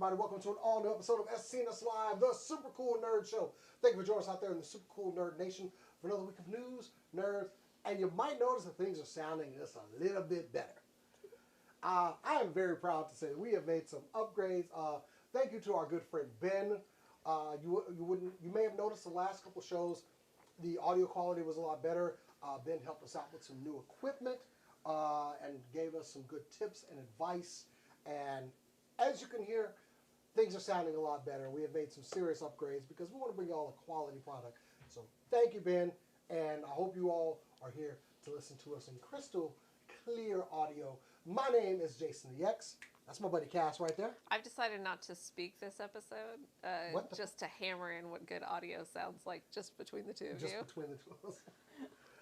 everybody? Welcome to an all-new episode of SCNS Live, the Super Cool Nerd Show. Thank you for joining us out there in the Super Cool Nerd Nation for another week of news, nerds, and you might notice that things are sounding just a little bit better. I am very proud to say that we have made some upgrades. Thank you to our good friend Ben. You may have noticed the last couple shows, the audio quality was a lot better. Ben helped us out with some new equipment and gave us some good tips and advice. And as you can hear, things are sounding a lot better. We have made some serious upgrades because we want to bring you all a quality product. So thank you, Ben, and I hope you all are here to listen to us in crystal clear audio. My name is Jason the X. That's my buddy Cass right there. I've decided not to speak this episode, just to hammer in what good audio sounds like just between the two of you. Just between the two of us.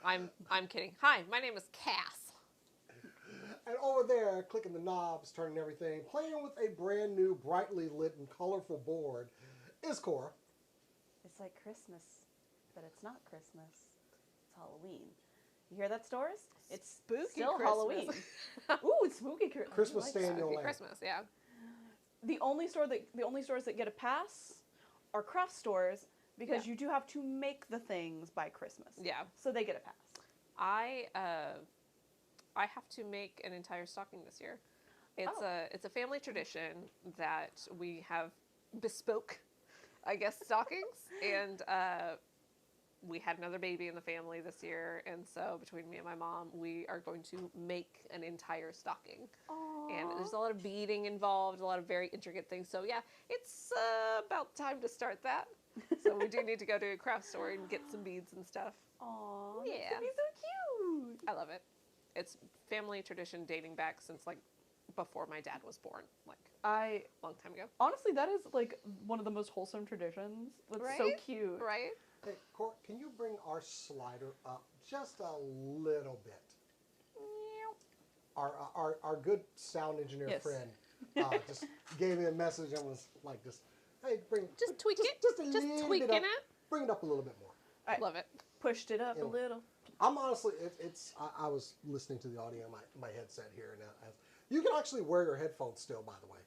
I'm kidding. Hi, my name is Cass. And over there, clicking the knobs, turning everything, playing with a brand new, brightly lit and colorful board, is Cora. It's like Christmas, but it's not Christmas. It's Halloween. You hear that, stores? It's spooky still Christmas. Halloween. Ooh, it's spooky Christmas. Christmas stay in your Spooky lane. Christmas, yeah. The only stores that get a pass are craft stores because you do have to make the things by Christmas. Yeah. So they get a pass. I have to make an entire stocking this year. It's a family tradition that we have bespoke, I guess, stockings, and we had another baby in the family this year, and so between me and my mom, we are going to make an entire stocking. Aww. And there's a lot of beading involved, a lot of very intricate things. So yeah, it's about time to start that. So we do need to go to a craft store and get some beads and stuff. Aww, Yeah. that's gonna be so cute. I love it. It's family tradition dating back since like before my dad was born, like a long time ago. Honestly, that is like one of the most wholesome traditions. That's Right? so cute. Right? Hey, Cora, can you bring our slider up just a little bit? Our good sound engineer Yes. friend just gave me a message and was like, hey, Just tweak it. Just a Just little tweaking bit up. it. Bring it up a little bit more. I Love it. pushed it up You a know. little. I'm honestly, I was listening to the audio on my headset here, and you can actually wear your headphones still, by the way.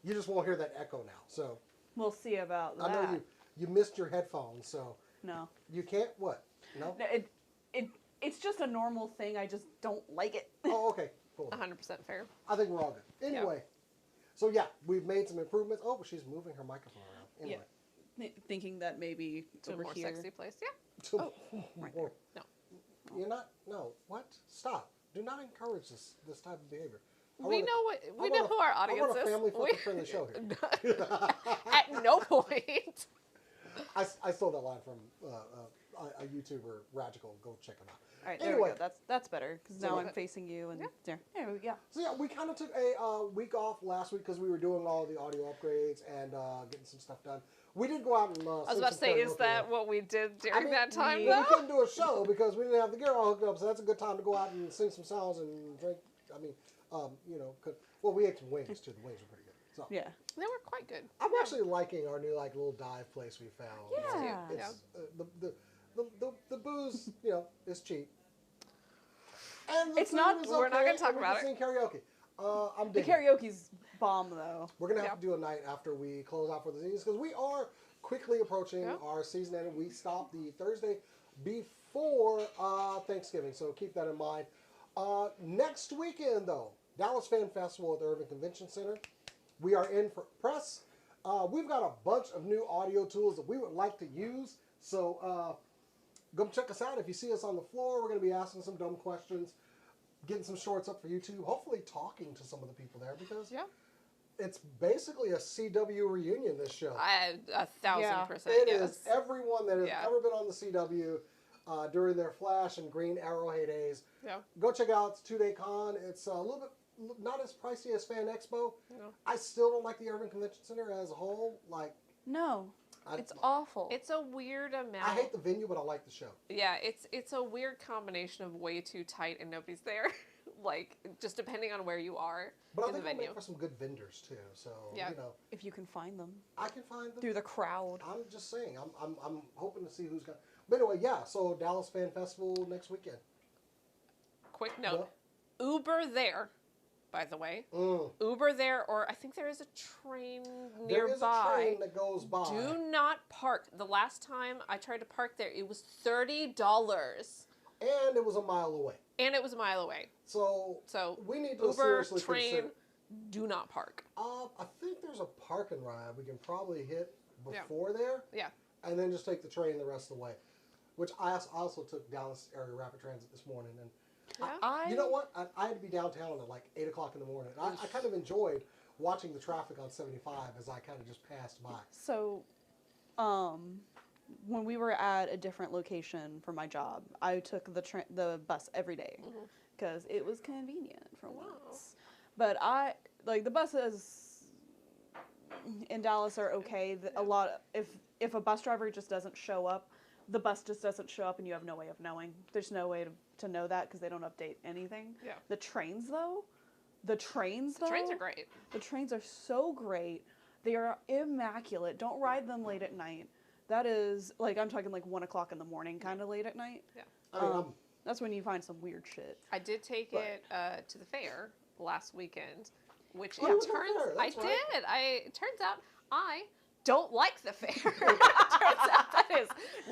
You just won't hear that echo now. So We'll see about that. I know you missed your headphones, so No. you can't what? No? No, it's just a normal thing. I just don't like it. Oh, okay, cool. 100% fair. I think we're all good. Anyway, so yeah, we've made some improvements. Oh, but she's moving her microphone around. Anyway. Yeah. Thinking that maybe To a over more here. sexy place. Yeah. To right more- No. You're not. No. What? Stop. Do not encourage this type of behavior. We know who our audience I run a is. family friendly show here. At no point. I stole that line from a YouTuber, Radical. Go check him out. All right, there Anyway. we go. That's better because So now what- I'm facing you and Yeah. there we go. So yeah, we kind of took a week off last week because we were doing all the audio upgrades and getting some stuff done. We did go out and I was about to say, is that what we did during that time, we though? couldn't do a show because we didn't have the gear all hooked up, so that's a good time to go out and sing some songs and drink. I mean, we ate some wings too. The wings were pretty good. So Yeah. They were quite good. I'm actually liking our new little dive place we found. Yeah. It's, the booze, is cheap. And the It's food not- is we're not okay, gonna talk and we about can it. sing karaoke. I'm The digging it. karaoke's bomb though. We're going to have Yeah. to do a night after we close out for the season because we are quickly approaching Yeah. our season end. We stop the Thursday before Thanksgiving, so keep that in mind. Next weekend, though, Dallas Fan Festival at the Urban Convention Center. We are in for press. We've got a bunch of new audio tools that we would like to use, so go check us out. If you see us on the floor, we're going to be asking some dumb questions, getting some shorts up for YouTube, hopefully talking to some of the people there because it's basically a CW reunion, this show. 1,000%. It yes. is everyone that has Yeah. ever been on the CW during their Flash and Green Arrow heydays. Yeah. Go check out. It's 2-day con. It's a little bit not as pricey as Fan Expo. No. I still don't like the Urban Convention Center as a whole. No. I, It's awful. It's a weird amount. I hate the venue, but I like the show. Yeah, it's a weird combination of way too tight and nobody's there. Like, just depending on where you are But I in the think we'll venue. make for some good vendors too. So Yeah. if you can find them I can find them through the crowd. I'm just saying. I'm hoping to see who's got. But anyway, yeah. So Dallas Fan Festival next weekend. Quick note. Uber there by the way. Mm. Uber there, or I think there is a train nearby. There is a train that goes by. Do not park. The last time I tried to park there, it was $30. And it was a mile away. And it was a mile away. So we need to Uber, seriously train, consider. do not park. I think there's a park and ride we can probably hit Yeah. before there. Yeah. And then just take the train the rest of the way. Which I also took Dallas area rapid transit this morning. And Yeah. you know what? I had to be downtown at like 8 o'clock in the morning. I kind of enjoyed watching the traffic on 75 as I kind of just passed by. So, when we were at a different location for my job, I took the bus every day because it was convenient for once. But the buses in Dallas are okay. If a bus driver just doesn't show up, the bus just doesn't show up, and you have no way of knowing. There's no way to know that because they don't update anything. Yeah. The trains Trains are great. The trains are so great. They are immaculate. Don't ride them late at night. That is, I'm talking 1 o'clock in the morning, kind of late at night. Yeah. That's when you find some weird shit. I did take it to the fair last weekend, which Oh, it you went to the turns fair, that's I right. did. It turns out I don't like the fair. Turns out that is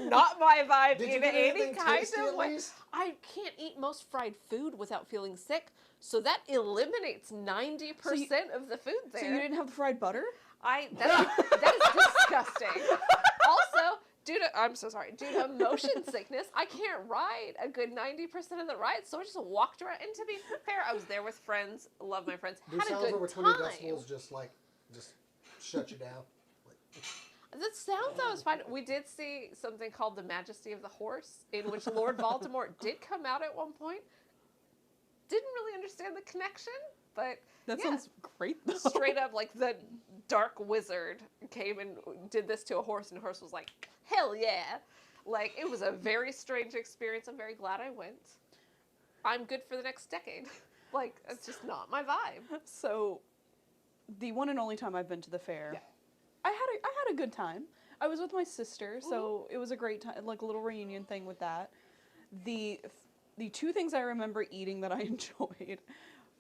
not my vibe Did you in get any anything kind tasty of at way. least? I can't eat most fried food without feeling sick, so that eliminates 90% of the food there. So you didn't have the fried butter? That is disgusting. Also, due to motion sickness, I can't ride a good 90% of the ride, so I just walked around. And to be fair, I was there with friends, love my friends, Do had a sounds good over time. 20 decibels just shut you down? The sounds I was fine. We did see something called The Majesty of the Horse, in which Lord Voldemort did come out at one point. Didn't really understand the connection, but That yeah. sounds great, though. Straight up, the dark wizard came and did this to a horse, and the horse was like, hell yeah. It was a very strange experience. I'm very glad I went. I'm good for the next decade. It's just not my vibe. So, the one and only time I've been to the fair, Yeah. I had a good time. I was with my sister, so it was a great time, a little reunion thing with that. The two things I remember eating that I enjoyed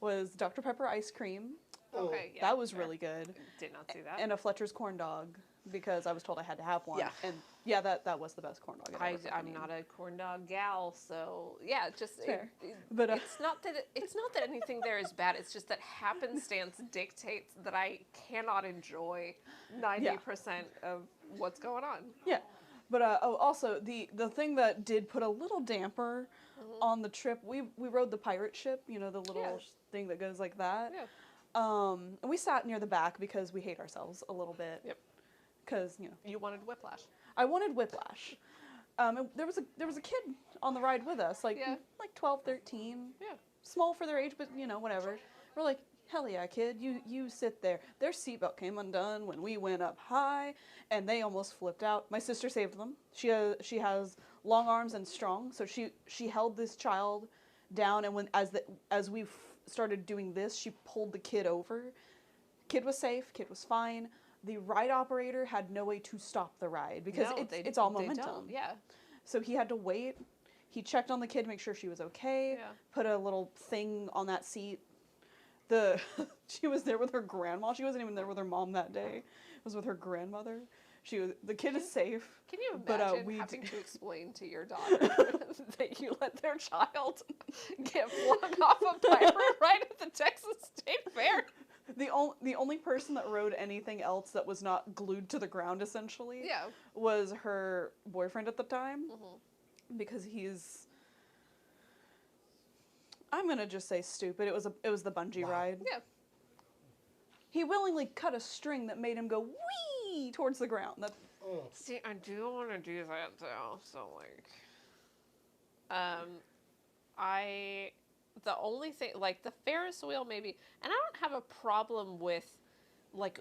was Dr. Pepper ice cream. Okay, yeah. That was fair. really good. Did not see that. And a Fletcher's corn dog, because I was told I had to have one. Yeah. And yeah, that was the best corn dog I've ever I'm not a corn dog gal, so yeah, Fair. But, it's not that anything there is bad. It's just that happenstance dictates that I cannot enjoy 90% of what's going on. Yeah. But also the thing that did put a little damper on the trip, we rode the pirate ship, the little thing that goes like that. Yeah. And we sat near the back because we hate ourselves a little bit. Yep. Because You wanted whiplash. I wanted whiplash. And there was a kid on the ride with us, like 12, 13. Yeah. Small for their age, but whatever. We're like, hell yeah, kid, you sit there. Their seatbelt came undone when we went up high, and they almost flipped out. My sister saved them. She has long arms and strong, so she held this child down, and as we started doing this, she pulled the kid over. Kid was safe. Kid was fine. The ride operator had no way to stop the ride because it's all momentum. Don't. Yeah. So he had to wait. He checked on the kid, make sure she was okay. Yeah. Put a little thing on that seat. She was there with her grandma. She wasn't even there with her mom that day. It was with her grandmother. The kid is safe. Can you but, imagine having to explain to your daughter that you let their child get flung off a pirate ride at the Texas State Fair? The only person that rode anything else that was not glued to the ground, essentially, was her boyfriend at the time. Mm-hmm. Because he's... I'm gonna just say stupid. It was the bungee ride. Yeah. He willingly cut a string that made him go whee towards the ground. See, I do want to do that though. So the only thing, the Ferris wheel maybe, and I don't have a problem with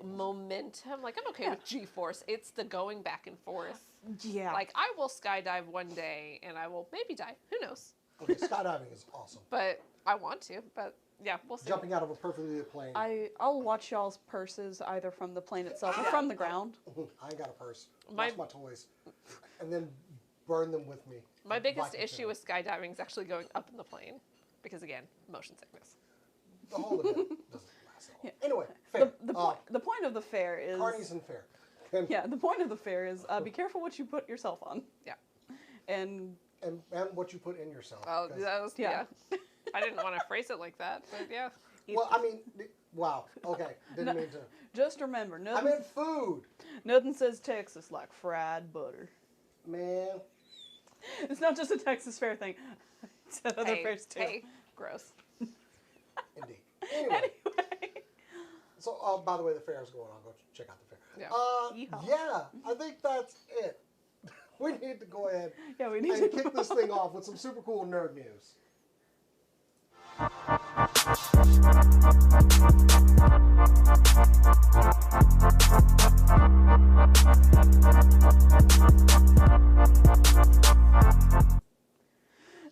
momentum. I'm okay with G-force. It's the going back and forth. Yeah. I will skydive one day and I will maybe die. Who knows? Okay, skydiving is awesome. But I want to. But yeah, we'll see. Jumping out of a perfectly lit plane. I'll watch y'all's purses either from the plane itself or from the ground. I ain't got a purse. My Lost my toys. And then burn them with me. My biggest issue with skydiving is actually going up in the plane. Because again, motion sickness. the whole event doesn't last that long. Yeah. Anyway, fair. The point of the fair is... Carnies and fair. And, Yeah, the point of the fair is be careful what you put yourself on. Yeah. And and what you put in yourself. Oh, 'cause- that was, Yeah. yeah. I didn't want to phrase it like that, but yeah. Well, I mean, wow. Okay, didn't mean to. just remember, I nothing, meant food, nothing says Texas like fried butter. man. It's not just a Texas fair thing. It's at other Hey, fairs too. hey, gross. Indeed. Anyway, Anyway. so by the way, the fair is going on. Go check out the fair. Yeah. Yeehaw. Yeah, I think that's it. We need to go ahead Yeah, we need and to kick this thing off with some super cool nerd news.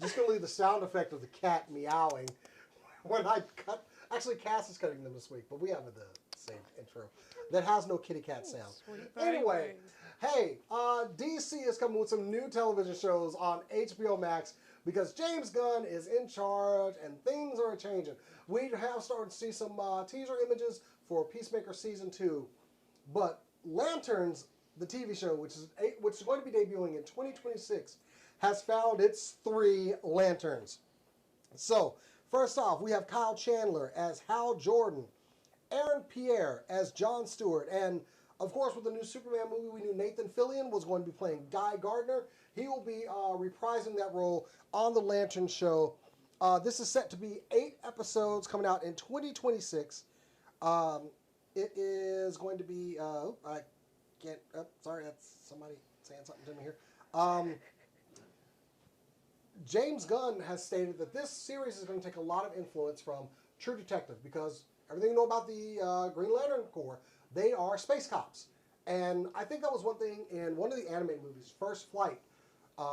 Just gonna leave the sound effect of the cat meowing when I cut. Actually, Cass is cutting them this week, but we have the same intro that has no kitty cat sound. Anyway, hey, DC is coming with some new television shows on HBO Max because James Gunn is in charge and things are changing. We have started to see some teaser images for Peacemaker Season 2, but Lanterns, the TV show, which is going to be debuting in 2026, has found its 3 Lanterns. So, first off, we have Kyle Chandler as Hal Jordan, Aaron Pierre as Jon Stewart, and of course, with the new Superman movie, we knew Nathan Fillion was going to be playing Guy Gardner. He will be reprising that role on the Lantern show. This is set to be 8 episodes coming out in 2026. It is going to be, I can't, sorry, that's somebody saying something to me here. James Gunn has stated that this series is going to take a lot of influence from True Detective because everything you know about the Green Lantern Corps, they are space cops. And I think that was one thing in one of the animated movies, First Flight,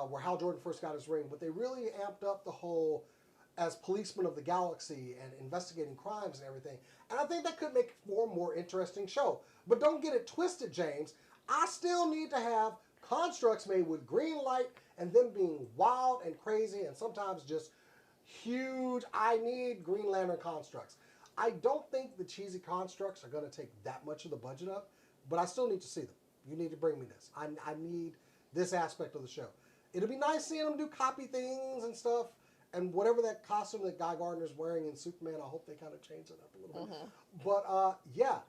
where Hal Jordan first got his ring, but they really amped up the whole as policemen of the galaxy and investigating crimes and everything. And I think that could make for a more interesting show. But don't get it twisted, James. I still need to have constructs made with green light and them being wild and crazy and sometimes just huge. I need Green Lantern constructs. I don't think the cheesy constructs are going to take that much of the budget up, but I still need to see them. You need to bring me this. I need this aspect of the show. It'll be nice seeing them do copy things and stuff, and whatever that costume that Guy Gardner's wearing in Superman, I hope they kind of change it up a little bit. But yeah,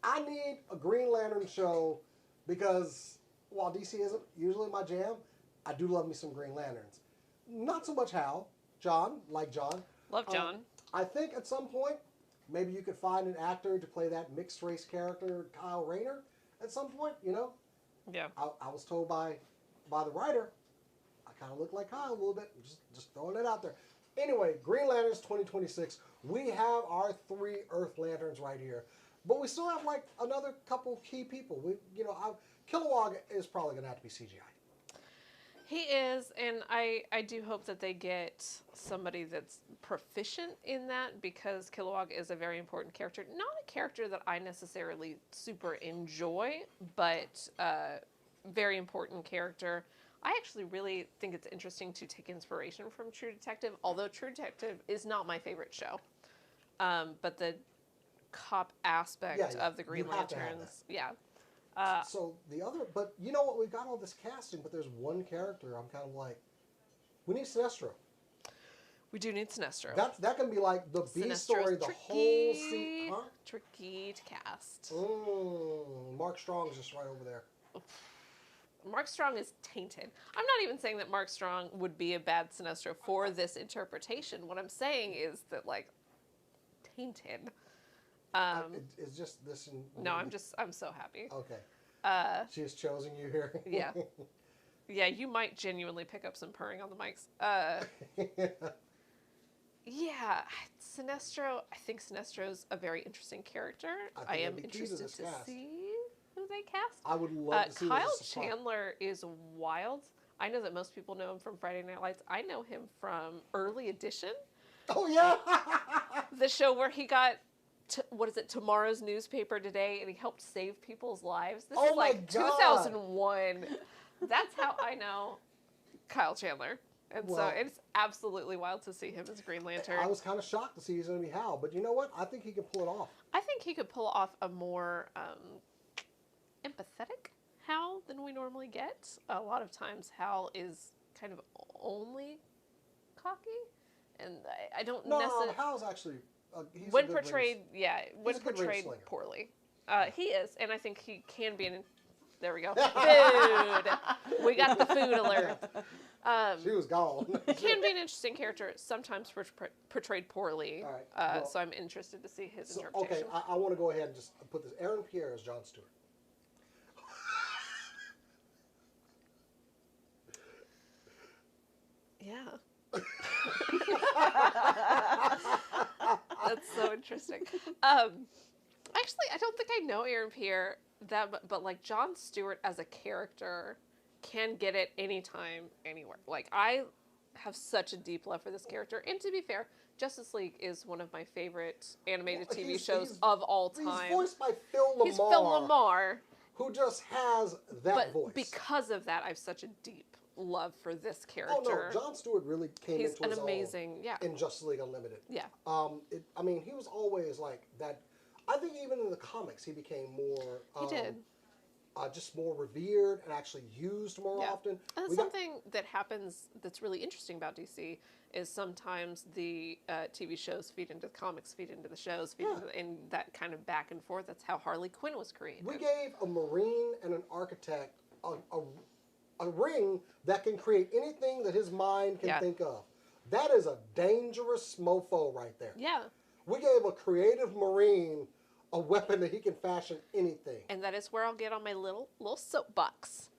I need a Green Lantern show because while DC isn't usually my jam, I do love me some Green Lanterns. Not so much Hal, John, like John. Love John. I think at some point, maybe you could find an actor to play that mixed race character, Kyle Rayner, at some point, you know? Yeah. I was told by the writer, I kind of look like Kyle a little bit. Just throwing it out there. Anyway, Green Lanterns 2026. We have our 3 Earth Lanterns right here. But we still have like another couple key people. Kilowog is probably going to have to be CGI. He is, and I do hope that they get somebody that's proficient in that because Kilowog is a very important character. Not a character that I necessarily super enjoy, but very important character. I actually really think it's interesting to take inspiration from True Detective, although True Detective is not my favorite show. But the cop aspect of the Green Lanterns, So the other, but you know what? We've got all this casting, but there's one character I'm kind of like, we need Sinestro. we do need Sinestro. That can be like the B Sinestro's story, the whole scene. Huh? Tricky to cast. Mark Strong's just right over there. Mark Strong is tainted. I'm not even saying that Mark Strong would be a bad Sinestro for this interpretation. What I'm saying is that, like, tainted. It's just this. No, I'm so happy. Okay. She has chosen you here. Yeah. Yeah, you might genuinely pick up some purring on the mics. Yeah, Sinestro, I think Sinestro's a very interesting character. I am interested to see who they cast. I would love to see Kyle this as a Chandler is wild. I know that most people know him from Friday Night Lights. I know him from Early Edition, Oh, yeah. the show where he got, Tomorrow's Newspaper Today, and he helped save people's lives. This is my like God. 2001. That's how I know Kyle Chandler. And Well- so it's absolutely wild to see him as Green Lantern. I was kind of shocked to see he's going to be Hal, but you know what? I think he can pull it off. I think he could pull off a more empathetic Hal than we normally get. A lot of times Hal is kind of only cocky, and I don't No, necessarily... Hal's actually he's a when good portrayed, ring- when a good ring portrayed slinger. poorly. He is, and I think he can be an... There we go. Food! We got the food alert. She was gone. Can be an interesting character, sometimes portrayed poorly. All right, well- So I'm interested to see his So, interpretation. okay, I want to go ahead and just put this. Aaron Pierre is Jon Stewart. Yeah. That's so interesting. Actually, I don't think I know Aaron Pierre but like Jon Stewart as a character can get it anytime, anywhere. Like, I have such a deep love for this character. And to be fair, Justice League is one of my favorite animated Well, TV shows he's- of all time. He's voiced by Phil Lamar. He's Phil Lamar. Who just has that But voice. because of that, I have such a deep love for this Oh character. no, Jon Stewart really came He's into an his amazing, own yeah. in Justice League Unlimited. Yeah. I mean, he was always like that. I think even in the comics, he became more. He did. Just more revered and actually used more Yeah. often. And We got- something that happens that's really interesting about DC is sometimes the TV shows feed into the comics, feed into the shows, feed Yeah. into and that kind of back and forth. That's how Harley Quinn was created. We gave a Marine and an architect a ring that can create anything that his mind can Yeah. think of. That is a dangerous mofo right there. Yeah. We gave a creative Marine a weapon that he can fashion anything. And that is where I'll get on my little soapbox.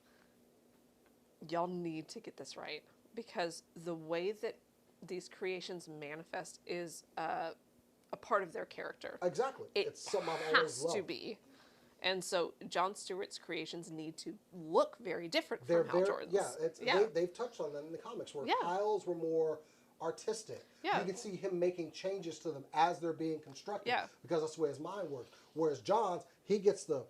Y'all need to get this right, because the way that these creations manifest is a part of their character. Exactly. It It's something I've always has loved. to be. And so Jon Stewart's creations need to look very different They're from Hal very, Jordan's. yeah, they've touched on them in the comics where Yeah. Kyle's were more artistic. Yeah. You can see him making changes to them as they're being constructed. Yeah. Because that's the way his mind works. Whereas John's, he gets the,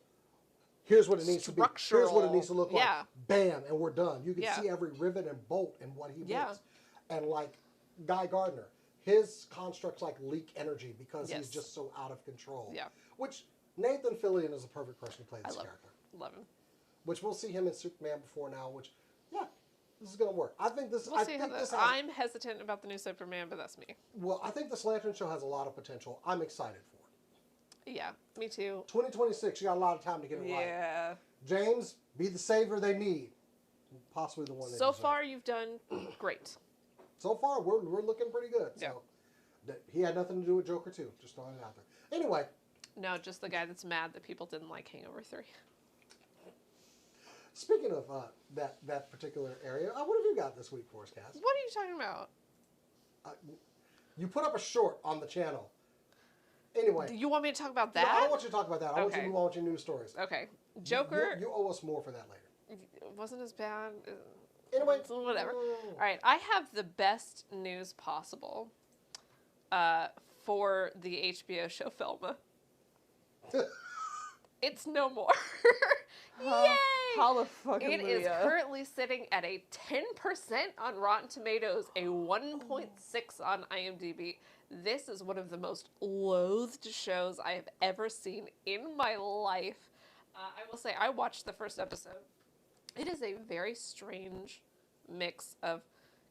here's what it needs to be. Here's what it Structural. needs to look Yeah. like. Bam, and we're done. You can Yeah. see every rivet and bolt in what he Yeah. makes. And like Guy Gardner, his constructs like leak energy because Yes. he's just so out of control. Yeah. Which Nathan Fillion is a perfect person to play this love character. Love him. Which we'll see him in Superman before now, which, yeah, this is going to work. I think this, We'll I see think how this that. has, I'm hesitant about the new Superman, but that's me. well, I think this Lantern show has a lot of potential. I'm excited for it. Yeah, me too. 2026, you got a lot of time to get it right. Yeah. James, be the savior they need. Possibly the one they So deserve. far, you've done great. So far, we're looking pretty good. Yeah. So, he had nothing to do with Joker 2. Just throwing it out there. Anyway, No, just the guy that's mad that people didn't like Hangover 3. speaking of that particular area, what have you got this week for us, Cass? What are you talking about? You put up a short on the channel. Anyway. Do you want me to talk about No, I that? don't want you to talk about that. I want you Okay. to move on with your news stories. Okay. Joker You owe us more for that later. wasn't as bad. Anyway. So whatever. All right. I have the best news possible for the HBO show Velma. It's no more. Yay! Hallelujah. It is currently sitting at a 10% on Rotten Tomatoes, a 1.6 on IMDb. This is one of the most loathed shows I have ever seen in my life. I will say, I watched the first episode. It is a very strange mix of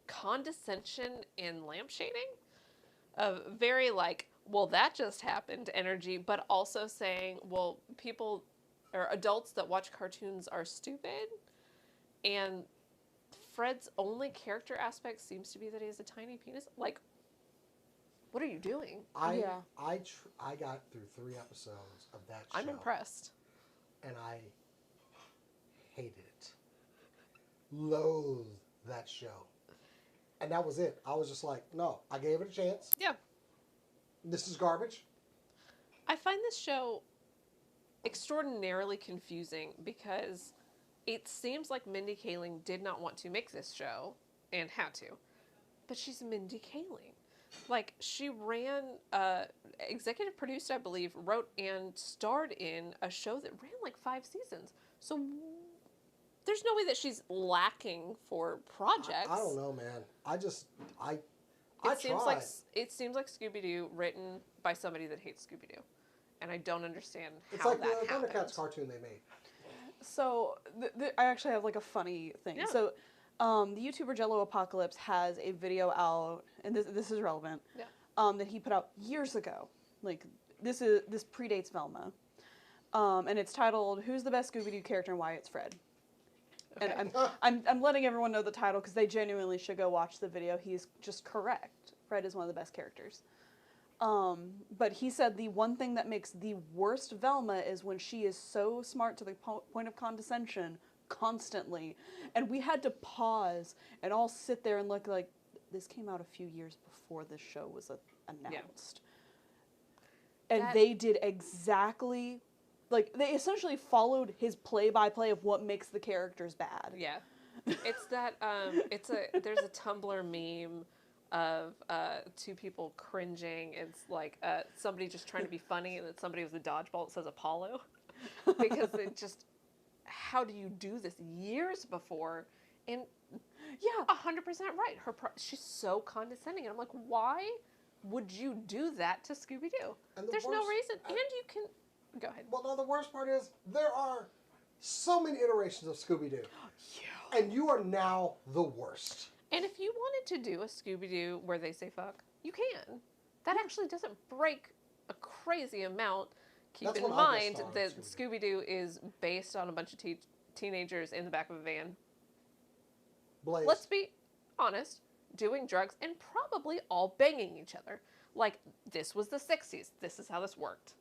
condescension and lampshading. Of very like, well, that just happened energy, but also saying, well, people or adults that watch cartoons are stupid. And Fred's only character aspect seems to be that he has a tiny penis. Like, what are you doing? I got through 3 episodes of that show. I'm impressed. And I hated it. Loathed that show. And that was it. I was just like, no, I gave it a chance. Yeah. This is garbage. I find this show extraordinarily confusing because it seems like Mindy Kaling did not want to make this show and had to. But she's Mindy Kaling. Like, she ran, executive produced, I believe, wrote and starred in a show that ran like 5 seasons. So there's no way that she's lacking for projects. I don't know, man. I It seems like Scooby-Doo written by somebody that hates Scooby-Doo, and I don't understand It's how like that the happened. Thundercats cartoon they made. So I actually have like a funny thing. Yeah. So the YouTuber Jello Apocalypse has a video out, and this is relevant. Yeah. That he put out years ago. Like this predates Velma. And it's titled "Who's the best Scooby-Doo character and why it's Fred." Okay. And I'm letting everyone know the title because they genuinely should go watch the video. He's just correct. Fred is one of the best characters. But he said the one thing that makes the worst Velma is when she is so smart to the point of condescension constantly. And we had to pause and all sit there and look like, this came out a few years before this show was announced. Yeah. And they did exactly, like, they essentially followed his play-by-play of what makes the characters bad. Yeah. It's that, there's a Tumblr meme of two people cringing. It's like somebody just trying to be funny, and then somebody with a dodgeball that says Apollo. Because it just, how do you do this years before? And yeah, 100% right. She's so condescending, and I'm like, why would you do that to Scooby-Doo? There's no reason, and you can go ahead. Well, no, the worst part is there are so many iterations of Scooby-Doo, and you are now the worst. And if you wanted to do a Scooby-Doo where they say fuck, you can. That actually doesn't break a crazy amount. Keep in mind that Scooby-Doo is based on a bunch of teenagers in the back of a van. Blaze. Let's be honest, doing drugs and probably all banging each other. Like, this was the 60s. This is how this worked.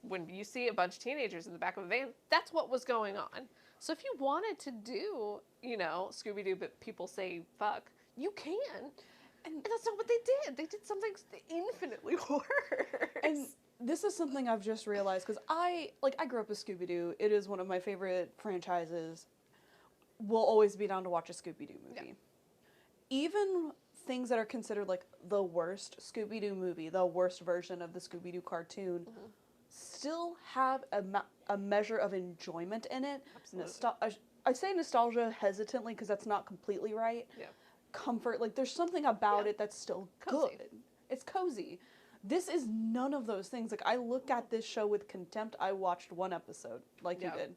When you see a bunch of teenagers in the back of a van, that's what was going on. So if you wanted to do, Scooby-Doo, but people say fuck, you can. And that's not what they did. They did something infinitely worse. And this is something I've just realized, because I grew up with Scooby-Doo. It is one of my favorite franchises. We'll always be down to watch a Scooby-Doo movie. Yeah. Even things that are considered like the worst Scooby-Doo movie, the worst version of the Scooby-Doo cartoon, still have a measure of enjoyment in it. Absolutely. I say nostalgia hesitantly because that's not completely right. Yeah. Comfort, like there's something about it that's still Cozy. good. It's cozy. This is none of those things. Like, I look at this show with contempt. I watched one episode, like you did.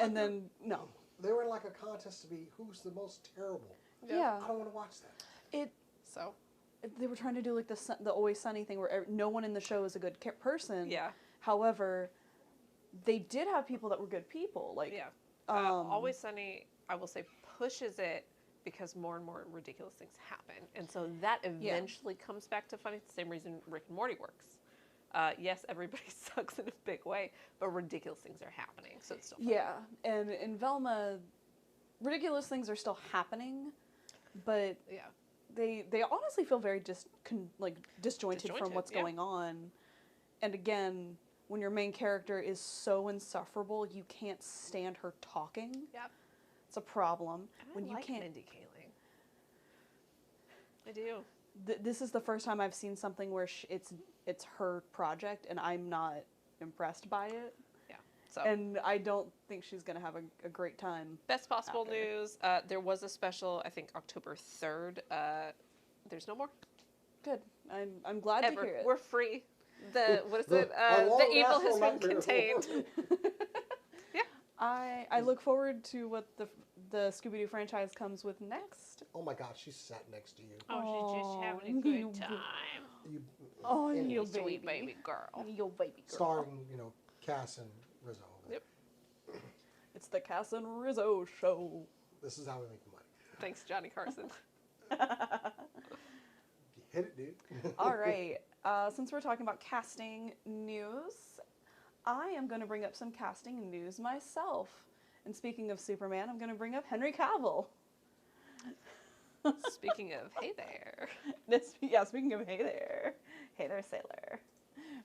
And then, no. They were in like a contest to be who's the most terrible. Yeah. I don't want to watch that. They were trying to do like the Always Sunny thing where no one in the show is a good person. Yeah. However, they did have people that were good people. Like, Always Sunny, I will say, pushes it because more and more ridiculous things happen. And so that eventually comes back to funny. It's the same reason Rick and Morty works. Yes, everybody sucks in a big way, but ridiculous things are happening, so it's still funny. Yeah, and in Velma, ridiculous things are still happening, but they honestly feel very disjointed from what's going on. And again, when your main character is so insufferable, you can't stand her talking. Yep. It's a problem. I like Mindy Kaling. I do. This is the first time I've seen something where it's her project, and I'm not impressed by it. Yeah. So. And I don't think she's going to have a great time. Best possible news. There was a special, I think, October 3rd. There's no more. Good. I'm glad to hear it. We're free. The evil has been contained. Yeah. I look forward to what the Scooby-Doo franchise comes with next. Oh my God, she's sat next to you. Oh, she's just having a good time. You sweet baby girl. You baby girl. Starring, Kas and Rizzo. Yep. It's the Kas and Rizzo show. This is how we make the money. Thanks, Johnny Carson. You hit it, dude. All right. Since we're talking about casting news, I am going to bring up some casting news myself. And speaking of Superman, I'm going to bring up Henry Cavill. Speaking of, hey there. Speaking of, hey there. Hey there, sailor.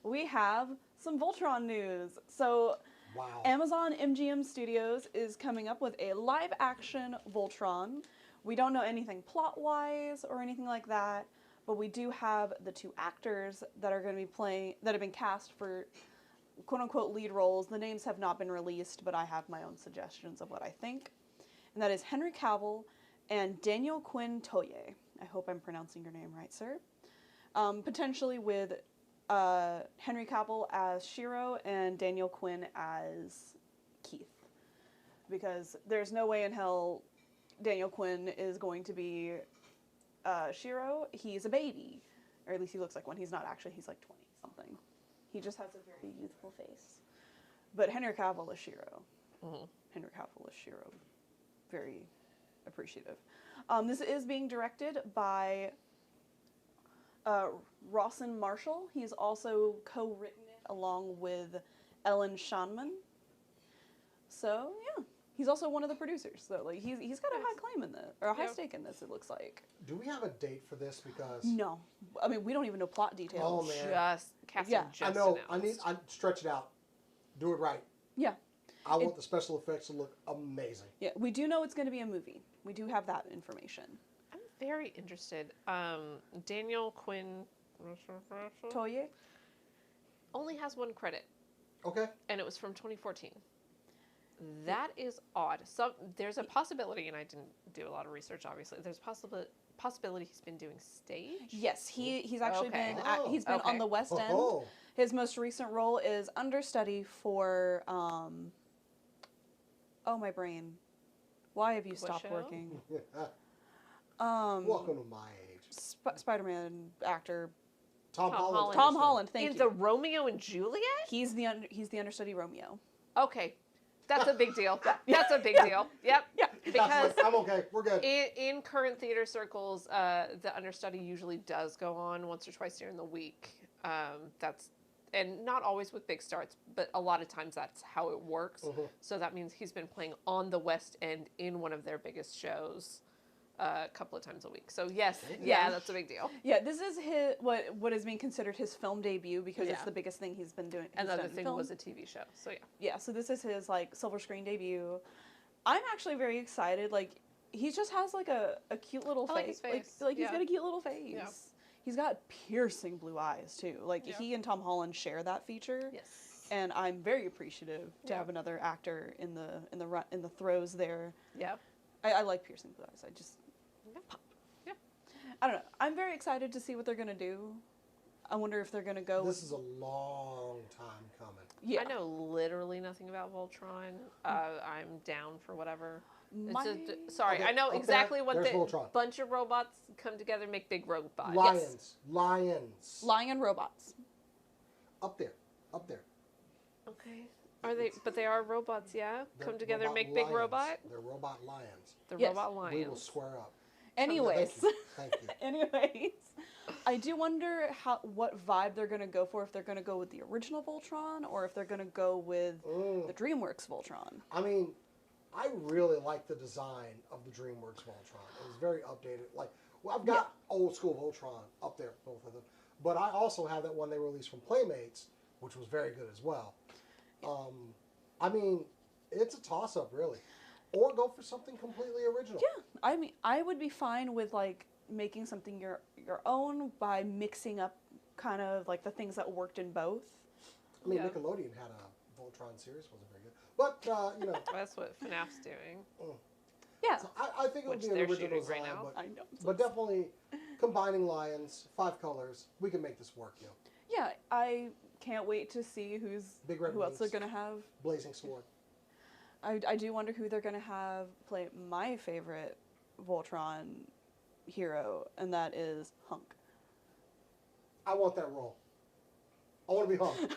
We have some Voltron news. So, wow. Amazon MGM Studios is coming up with a live-action Voltron. We don't know anything plot-wise or anything like that, but we do have the two actors that are going to be that have been cast for quote-unquote lead roles. The names have not been released, but I have my own suggestions of what I think. and that is Henry Cavill and Daniel Quinn Toye. I hope I'm pronouncing your name right, sir. Potentially with Henry Cavill as Shiro and Daniel Quinn as Keith. Because there's no way in hell Daniel Quinn is going to be Shiro. He's a baby. Or at least he looks like one. He's not actually. He's like 20-something. He just has a very youthful face. But Henry Cavill is Shiro. Mm-hmm. Henry Cavill is Shiro. Very appreciative. This is being directed by Rawson Marshall. He's also co-written it along with Ellen Shanman. So, yeah. He's also one of the producers. So, like, he's got a high claim in this, or a high stake in this, it looks like. Do we have a date for this? Because No. I mean, we don't even know plot details. Oh, man. Just casting. Yeah. Just I know. announced. I stretch it out. Do it right. Yeah. I want the special effects to look amazing. Yeah, we do know it's going to be a movie. We do have that information. I'm very interested. Daniel Quinn Toye? only has one credit, Okay. and it was from 2014. That is odd. There's a possibility, and I didn't do a lot of research, obviously. There's a possibility he's been doing stage. Yes, he's actually Okay. he's been on Okay. the West End. Oh. His most recent role is understudy for oh, my brain. Why have you What stopped show? working? Welcome to my age. Spider-Man actor Tom Holland. Holland. Tom Holland. Thank In you. the Romeo and Juliet? He's the understudy Romeo. Okay. That's a big deal. That's a big deal. Yep. Yeah. Because I'm okay. We're good. in current theater circles, the understudy usually does go on once or twice during the week. And not always with big starts, but a lot of times that's how it works. Mhm. So that means he's been playing on the West End in one of their biggest shows a couple of times a week. So yes, yeah, that's a big deal. Yeah, this is his what is being considered his film debut because it's Yeah. the biggest thing he's been doing. And the he's other done in thing film. was a TV show. So yeah. Yeah, so this is his like silver screen debut. I'm actually very excited. Like he just has like a cute little I like his face. face. Like he's Yeah. got a cute little face. Yeah. He's got piercing blue eyes too. Like Yeah. he and Tom Holland share that feature. Yes. And I'm very appreciative to Yeah. have another actor in the throes there. Yep. I like piercing blue eyes. I just Yeah. pop. Yeah. I don't know. I'm very excited to see what they're gonna do. I wonder if they're gonna go. This is a long time coming. Yeah. I know literally nothing about Voltron. I'm down for whatever. Sorry, Okay, I know okay, exactly what there's the Voltron. bunch of robots come together and make big robots. Lions. Lions. Lion robots. Up there. Up there. Okay. Are they? But they are robots, yeah. They're Come together and robot make big lions. robot. They're robot lions. The Yes. robot We will lions. square up. Anyways. Thank you. Anyways, I do wonder what vibe they're gonna go for. If they're gonna go with the original Voltron, or if they're gonna go with the DreamWorks Voltron. I mean, I really like the design of the DreamWorks Voltron. It was very updated. Like, well, I've got old school Voltron up there, both of them. But I also have that one they released from Playmates, which was very good as well. I mean, it's a toss-up, really. Or go for something completely original. Yeah, I mean, I would be fine with like making something your own by mixing up kind of like the things that worked in both. I mean, Yeah. Nickelodeon had a Voltron series, wasn't very good. But, you know, That's what FNAF's doing. Yeah, so I think it would Which be an they're original shooting design. right now. I know. But definitely combining lions, 5 colors, we can make this work, you know. Yeah, I can't wait to see who Big red else they're wings. gonna have. Blazing Sword. I do wonder who they're gonna have play my favorite Voltron hero, and that is Hunk. I want that role. I want to be Hunk.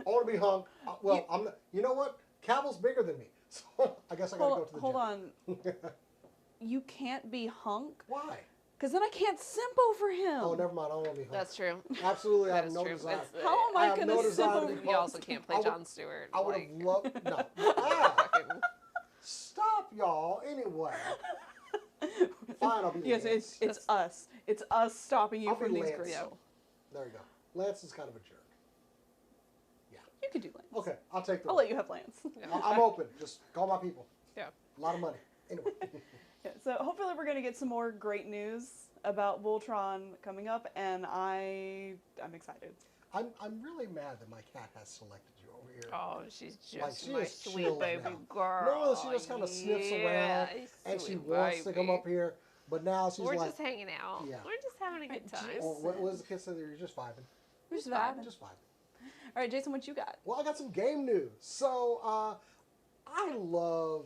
I want to be Hunk. Well, I'm not, you know what? Cavill's bigger than me, so I guess I gotta go to the Hold gym. on. You can't be Hunk, Why? because then I can't simp over him. Oh, never mind. I don't want to be Hunk. That's true. Absolutely, I That have is no true. desire. It's, How am I I have gonna no simp desire to over be him? You also can't play I would- Jon Stewart. I would like, have loved. No. Ah, stop, y'all. Anyway. Fine, I'll be Yes, Lance. it's us. It's us stopping you I'll from be these Lance. great. There you go. Lance is kind of a jerk. You could do Lance. Okay, I'll take the I'll role. let you have Lance. I'm open. Just call my people. Yeah. A lot of money. Anyway. Yeah, so hopefully we're gonna get some more great news about Voltron coming up, and I'm excited. I'm really mad that my cat has selected you over here. Oh, she's just Like, she my is sweet chilling baby now. girl. Normally she just kind of sniffs around and she wants to come up here, but now she's We're like, just hanging out. yeah. We're just having a good time. Or what does the kid say? You're just vibing. We're just vibing. Just vibing. All right, Jason, what you got? Well, I got some game news. So, I love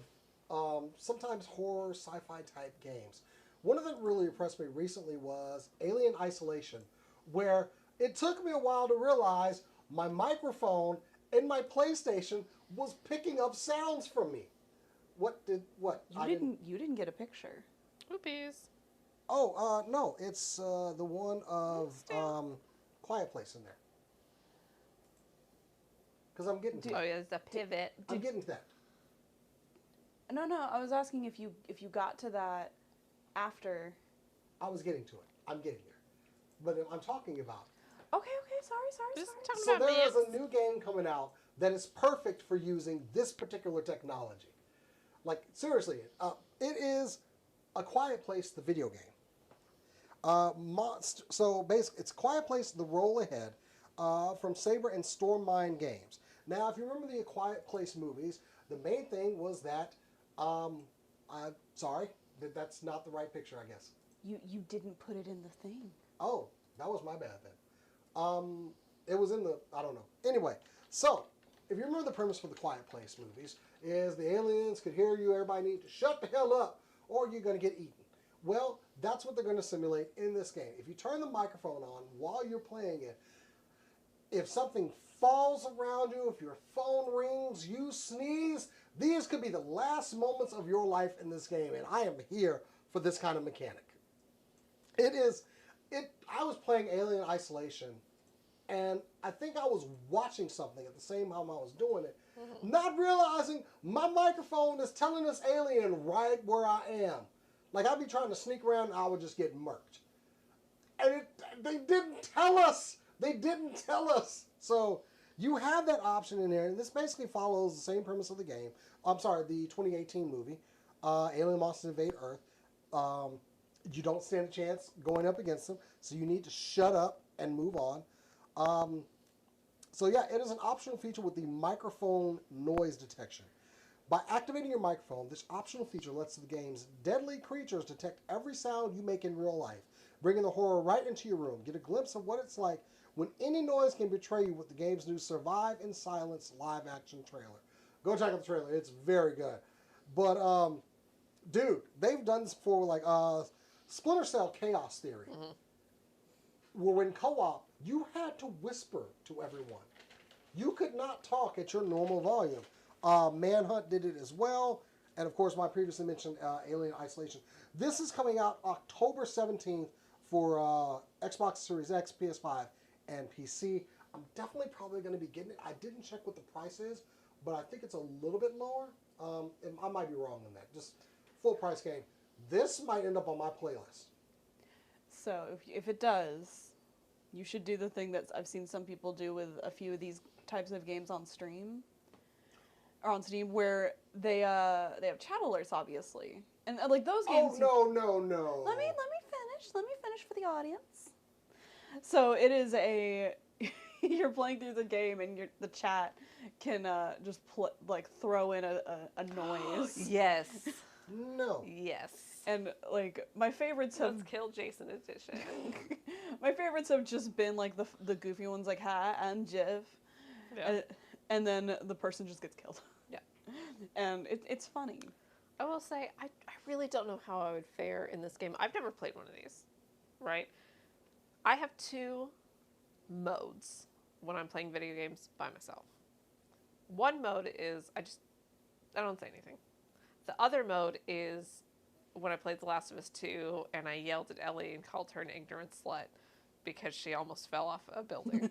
sometimes horror, sci-fi type games. One of them really impressed me recently was Alien Isolation, where it took me a while to realize my microphone in my PlayStation was picking up sounds from me. What? You didn't get a picture. Oopies. Oh, no, it's the one of Quiet Place in there. Because I'm getting to Oh, that. yeah, there's a pivot. I'm getting to that. No, I was asking if you got to that after. I was getting to it. I'm getting there. But I'm talking about. Okay, sorry. Just talking So about there is myths. a new game coming out that is perfect for using this particular technology. Like, seriously, it is A Quiet Place, the video game. So basically, it's Quiet Place, the roll ahead from Saber and Storm Mind Games. Now, if you remember the A Quiet Place movies, the main thing was that, sorry, that's not the right picture, I guess. You didn't put it in the thing. Oh, that was my bad then. It was in the, I don't know. Anyway, so, if you remember the premise for the Quiet Place movies, is the aliens could hear you, everybody needs to shut the hell up, or you're going to get eaten. Well, that's what they're going to simulate in this game. If you turn the microphone on while you're playing it, if something falls around you, if your phone rings, you sneeze, these could be the last moments of your life in this game, and I am here for this kind of mechanic. I was playing Alien Isolation, and I think I was watching something at the same time I was doing it, not realizing my microphone is telling this alien right where I am. Like, I'd be trying to sneak around and I would just get murked. And they didn't tell us. They didn't tell us. So you have that option in there, and this basically follows the same premise of the game. I'm sorry, the 2018 movie, Alien Monsters Invade Earth. You don't stand a chance going up against them, so you need to shut up and move on. So yeah, it is an optional feature with the microphone noise detection. By activating your microphone, this optional feature lets the game's deadly creatures detect every sound you make in real life, bringing the horror right into your room. Get a glimpse of what it's like when any noise can betray you with the game's new Survive in Silence live-action trailer. Go check out the trailer. It's very good. But, dude, they've done this before with, like, Splinter Cell Chaos Theory. Where when co-op, you had to whisper to everyone. You could not talk at your normal volume. Manhunt did it as well. And, of course, my previously mentioned Alien Isolation. This is coming out October 17th for Xbox Series X, PS5, and PC. I'm definitely probably going to be getting it. I didn't check what the price is, but I think it's a little bit lower. I might be wrong on that. Just full price game. This might end up on my playlist. So if it does, you should do the thing that I've seen some people do with a few of these types of games on stream. Or on Steam, where they have chat alerts, obviously, and like those games. Oh no! Let me finish for the audience. So it is you're playing through the game, and the chat can just throw in a noise. Yes. No. Yes. And like my favorites have Let's kill Jason edition. my favorites have just been like the goofy ones, like hi, I'm Jeff. Yeah. And then the person just gets killed. Yeah. And it's funny. I will say, I really don't know how I would fare in this game. I've never played one of these, right? I have two modes when I'm playing video games by myself. One mode is I don't say anything. The other mode is when I played The Last of Us 2 and I yelled at Ellie and called her an ignorant slut because she almost fell off a building.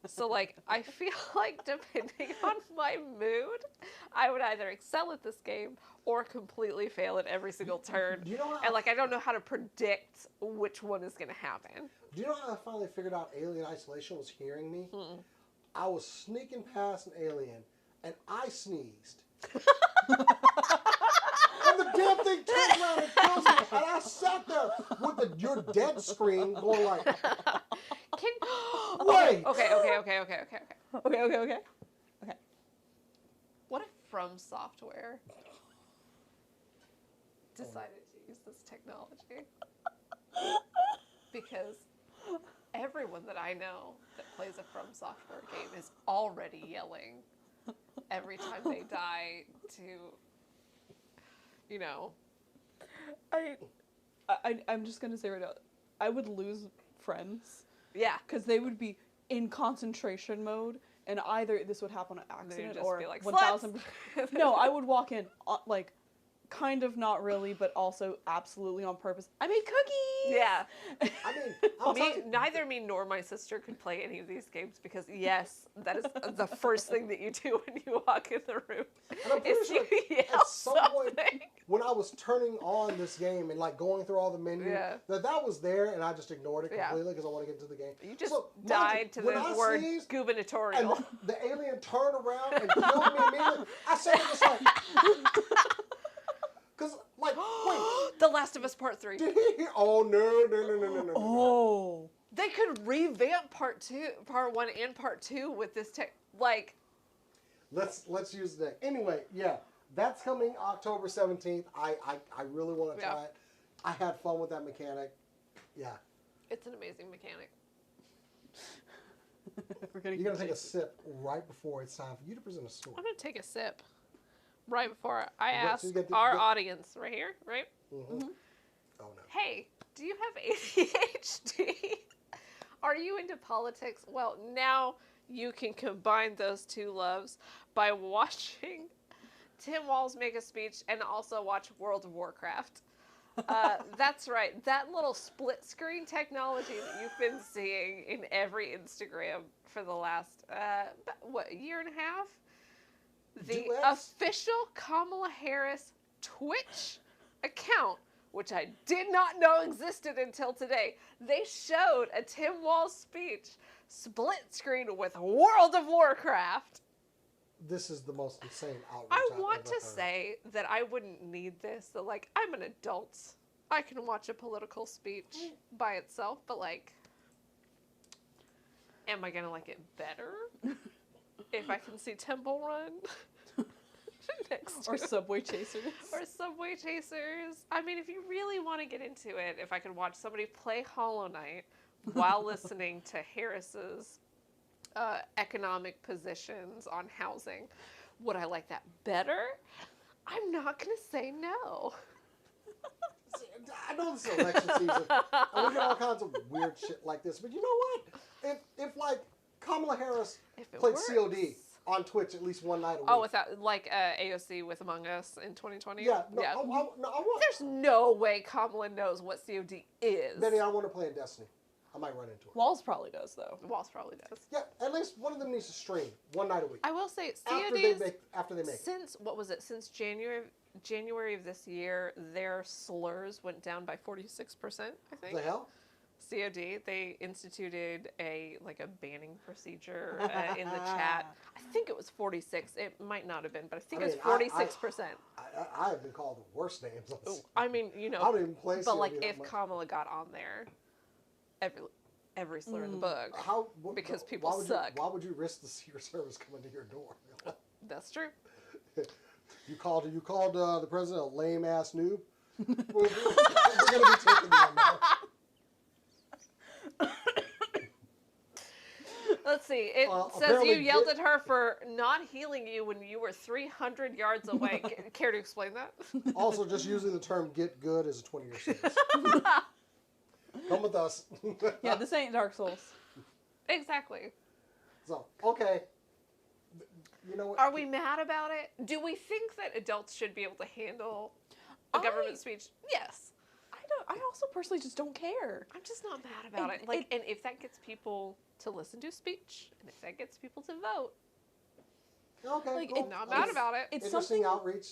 So, like, I feel like depending on my mood, I would either excel at this game or completely fail at every single turn. Do you know what and, like, I don't know how to predict which one is going to happen. Do you know how I finally figured out Alien Isolation was hearing me? I was sneaking past an alien, and I sneezed. And the damn thing turned around and kills me, and I sat there with your dead screen going like... Can Wait. Okay. What if From Software decided to use this technology? Because everyone that I know that plays a From Software game is already yelling every time they die to, you know. I'm just gonna say right now, I would lose friends Yeah. because they would be in concentration mode, and either this would happen on accident just or be like, 1,000. No, I would walk in like, kind of not really, but also absolutely on purpose. I made cookies. Yeah. I mean, I'll tell you, Neither me nor my sister could play any of these games because, yes, that is the first thing that you do when you walk in the room. and I'm pretty is sure you yell at some point something. when I was turning on this game and like going through all the menus, Yeah. that was there, and I just ignored it Yeah. completely because I want to get into the game. You just So, died to when the I word sneezed, gubernatorial. and the alien turned around and killed me immediately, I said it just like, because like, wait, The Last of Us Part 3. did he hear? Oh no. Oh. They could revamp Part 1 and Part 2 with this tech. Like, Let's use that. Anyway, yeah, that's coming October 17th. I really want to try it. I had fun with that mechanic. Yeah. it's an amazing mechanic. We're gonna You're going to take a sip right before it's time for you to present a story. I'm going to take a sip right before I Yeah, ask so you get the- our audience right here, right? Mm-hmm. Oh, no. Hey, do you have ADHD? Are you into politics? Well, now you can combine those two loves by watching Tim Walz make a speech and also watch World of Warcraft. That's right. That little split screen technology that you've been seeing in every Instagram for the last, year and a half? The Duets? official Kamala Harris Twitch account, which I did not know existed until today. They showed a Tim Walz speech split screen with World of Warcraft. This is the most insane outreach I I've want ever to heard. say that I wouldn't need this. That, like, I'm an adult. I can watch a political speech by itself, but, like, am I going to like it better if I can see Temple Run next to Or Subway Chasers. or Subway Chasers. I mean, if you really want to get into it, if I could watch somebody play Hollow Knight while listening to Harris's economic positions on housing, would I like that better? I'm not going to say no. See, I know this is election season, and we get all kinds of weird shit like this, but you know what? If like, Kamala Harris If it played works. COD on Twitch at least one night a week. Oh, without, like, AOC with Among Us in 2020? Yeah, no, I want... There's no way Kamala knows what COD is. Benny, I want to play in Destiny. I might run into it. Walls probably does though. Walls probably does. Yeah, at least one of them needs to stream one night a week. I will say, After COD they is, make it. since, what was it, since January of this year, their slurs went down by 46%, I think. The hell? COD, they instituted a banning procedure in the chat. I think it was 46. It might not have been, but I think it was 46%. I have been called the worst names. On I mean, you know, I don't even play but COD like that if much. Kamala got on there, every slur in the book, because people why would suck. why would you risk the Secret Service coming to your door? That's true. You called the president a lame ass noob. We're gonna be taking you on that. Let's see. It says you apparently yelled at her for not healing you when you were 300 yards away. Care to explain that? Also, just using the term "get good" as a 20-year sentence. Come with us. Yeah, this ain't Dark Souls. Exactly. So, okay. You know what? Are we mad about it? Do we think that adults should be able to handle a government speech? Yes. I also personally just don't care. I'm just not mad about And it. Like, and if that gets people to listen to a speech, and if that gets people to vote, Okay, like, cool. not mad about it. It's Interesting something. outreach.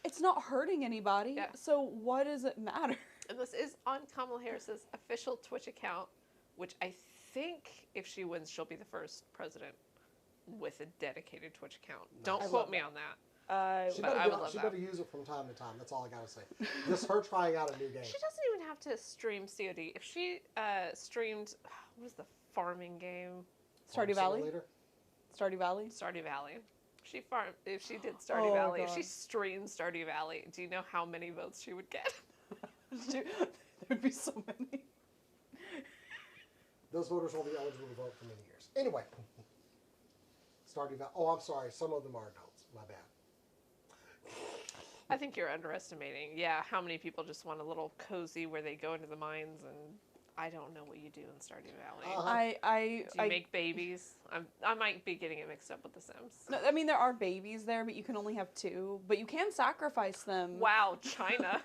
It's not hurting anybody. Yeah. So what does it matter? And this is on Kamala Harris's official Twitch account, which I think if she wins, she'll be the first president with a dedicated Twitch account. Don't I quote love me that. on that. She but better, I would love she that. better use it from time to time. That's all I gotta say. Just her trying out a new game. She doesn't even have to stream COD. If she streamed, what was the farming game? Stardew Farm Valley? Simulator. Stardew Valley? Stardew Valley. If she did Stardew Oh, Valley, if God. she streamed Stardew Valley, do you know how many votes she would get? There'd be so many. Those voters will be eligible to vote for many years. Anyway. Stardew Valley. Oh, I'm sorry. Some of them are adults. My bad. I think you're underestimating. Yeah, how many people just want a little cozy where they go into the mines and I don't know what you do in Stardew Valley. Do you make babies? I might be getting it mixed up with The Sims. No, I mean, there are babies there, but you can only have 2. But you can sacrifice them. Wow, China.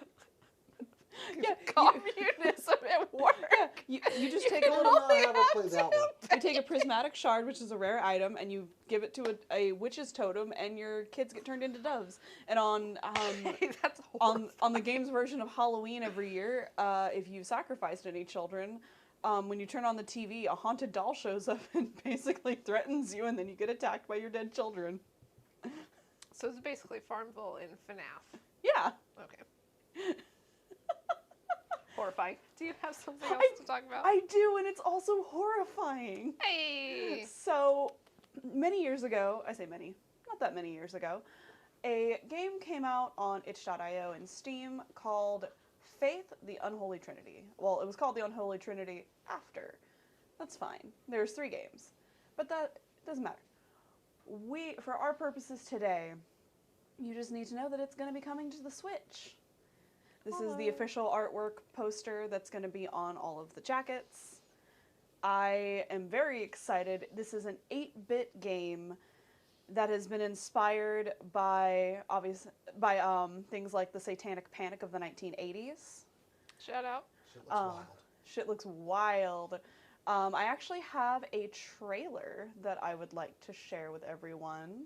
Yeah, Communism at work. Yeah, you just take a I little. don't know how to play that one. You take a prismatic shard, which is a rare item, and you give it to a witch's totem, and your kids get turned into doves. And on That's on the game's version of Halloween every year, if you sacrificed any children, when you turn on the TV, a haunted doll shows up and basically threatens you, and then you get attacked by your dead children. So it's basically Farmville in FNAF. Yeah. Okay. Horrifying. Do you have something else to talk about? I do, and it's also horrifying. Hey! So, many years ago, I say many, not that many years ago, a game came out on itch.io and Steam called Faith, the Unholy Trinity. Well, it was called the Unholy Trinity after. That's fine. There's 3 games. But that doesn't matter. For our purposes today, you just need to know that it's going to be coming to the Switch. This is the official artwork poster that's going to be on all of the jackets. I am very excited. This is an 8-bit game that has been inspired by things like the Satanic Panic of the 1980s. Shout out. Shit looks wild. Shit looks wild. I actually have a trailer that I would like to share with everyone.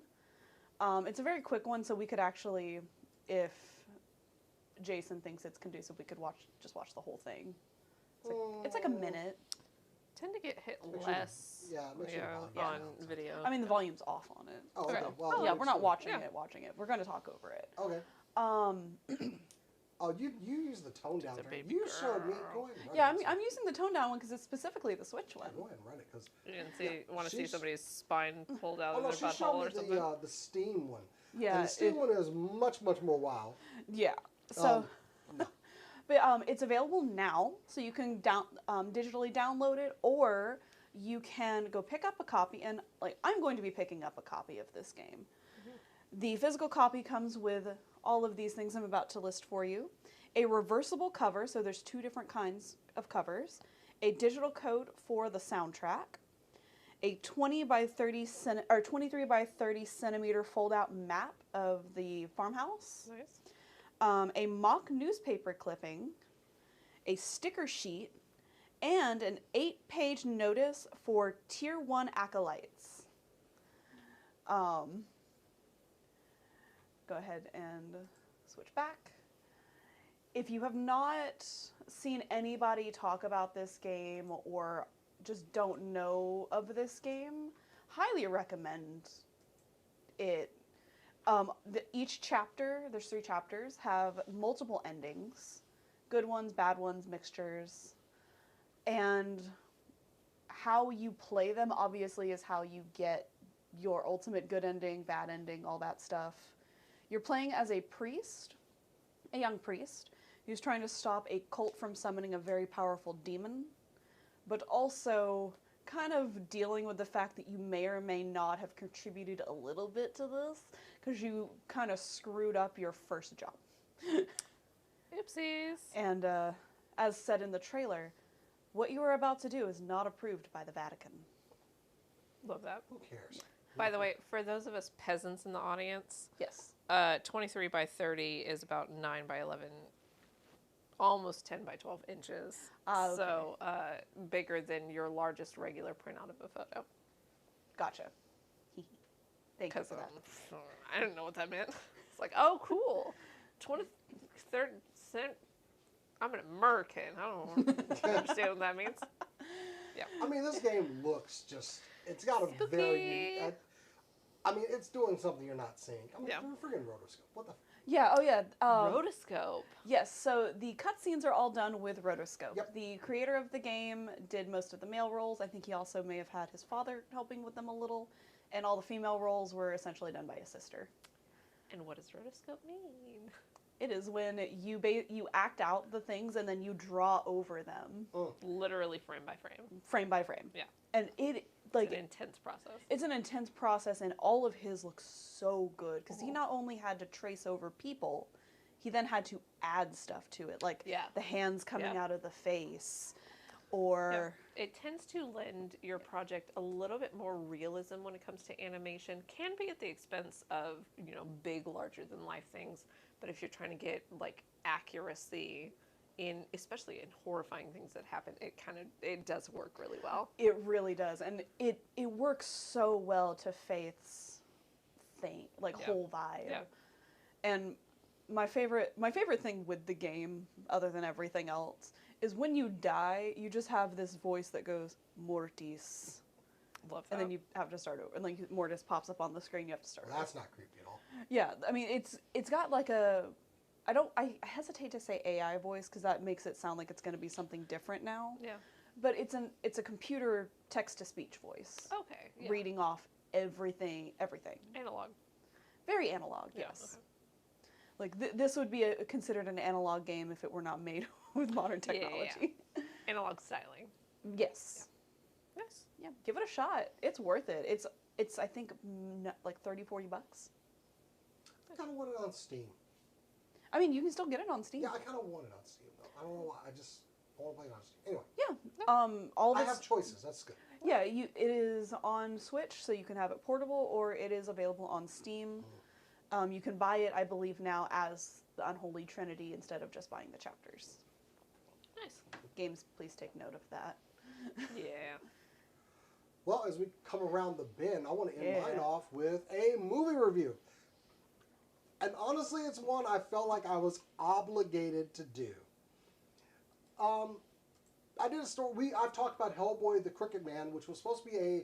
It's a very quick one, so we could actually, if Jason thinks it's conducive, we could just watch the whole thing. It's like a minute. Tend to get hit Make sure less make sure the on volume's video. I mean, the volume's off on it. Oh, okay. Okay. Well, Yeah, make we're not sure. watching Yeah. it. We're going to talk over it. Okay. Oh, you use the tone down. It's a baby You showed me. girl. Go ahead and run Yeah, it. I'm using the tone down one because it's specifically the Switch one. Yeah, go ahead and run it because. You didn't want to see she's- somebody's spine pulled out Oh of no, their she butthole showed or me something. the Steam one. Yeah, And the Steam one is much more wild. Yeah. So, No. but it's available now, so you can digitally download it, or you can go pick up a copy. And I'm going to be picking up a copy of this game. Mm-hmm. The physical copy comes with all of these things I'm about to list for you. A reversible cover, so there's 2 different kinds of covers. A digital code for the soundtrack. A 23 by 30 centimeter fold-out map of the farmhouse. Nice. A mock newspaper clipping, a sticker sheet, and an 8-page notice for Tier 1 acolytes. Go ahead and switch back. If you have not seen anybody talk about this game or just don't know of this game, highly recommend it. Each chapter, there's 3 chapters, have multiple endings. Good ones, bad ones, mixtures. And how you play them, obviously, is how you get your ultimate good ending, bad ending, all that stuff. You're playing as a priest, a young priest, who's trying to stop a cult from summoning a very powerful demon, but also kind of dealing with the fact that you may or may not have contributed a little bit to this because you kind of screwed up your first job. Oopsies. And as said in the trailer, what you are about to do is not approved by the Vatican. Love that. Who cares? By the way, for those of us peasants in the audience, Yes. 23 by 30 is about 9 by 11, almost 10 by 12 inches. Okay. So bigger than your largest regular printout of a photo. Gotcha. Thank you Because for that. I didn't know what that meant. It's like, oh, cool. 23rd cent. I'm an American. I don't understand what that means. Yeah. I mean, this game looks just. It's got a Spooky. very. I mean, it's doing something you're not seeing. I mean, Yeah. friggin' rotoscope. What the? Yeah. Oh yeah. Rotoscope. Yes, so the cutscenes are all done with rotoscope. Yep. The creator of the game did most of the male roles. I think he also may have had his father helping with them a little, and all the female roles were essentially done by his sister. And what does rotoscope mean? It is when you act out the things and then you draw over them, Literally frame by frame. frame by frame. Yeah. And It's an intense process. It's an intense process, and all of his looks so good because he not only had to trace over people, he then had to add stuff to it, like the hands coming out of the face, or it tends to lend your project a little bit more realism when it comes to animation. Can be at the expense of, big, larger than life things, but if you're trying to get like accuracy in, especially in horrifying things that happen, it does work really well. It really does, and it works so well to Faith's thing, like whole vibe. Yeah. And my favorite thing with the game, other than everything else, is when you die, you just have this voice that goes Mortis, Love that. and then you have to start over, and like Mortis pops up on the screen. You have to start. Well, that's not creepy at all. Yeah, I mean it's got like I hesitate to say AI voice because that makes it sound like it's going to be something different now. Yeah. But it's a computer text to speech voice. Okay. Yeah. Reading off everything. Analog. Very analog, Yeah, yes. Like this would be considered an analog game if it were not made with modern technology. Analog styling. Yes. Nice. Yeah, give it a shot. It's worth it. It's I think like $30-$40. I kind of want it on Steam. I mean, you can still get it on Steam. Yeah, I kind of want it on Steam though. I don't know why. I want to play it on Steam. Anyway. Yeah. All this. I have choices. That's good. Yeah, it is on Switch, so you can have it portable, or it is available on Steam. You can buy it, I believe, now as the Unholy Trinity instead of just buying the chapters. Nice. Games, please take note of that. Yeah. Well, as we come around the bend, I want to end mine off with a movie review. And honestly, it's one I felt like I was obligated to do. I did a story. I've talked about Hellboy: The Crooked Man, which was supposed to be a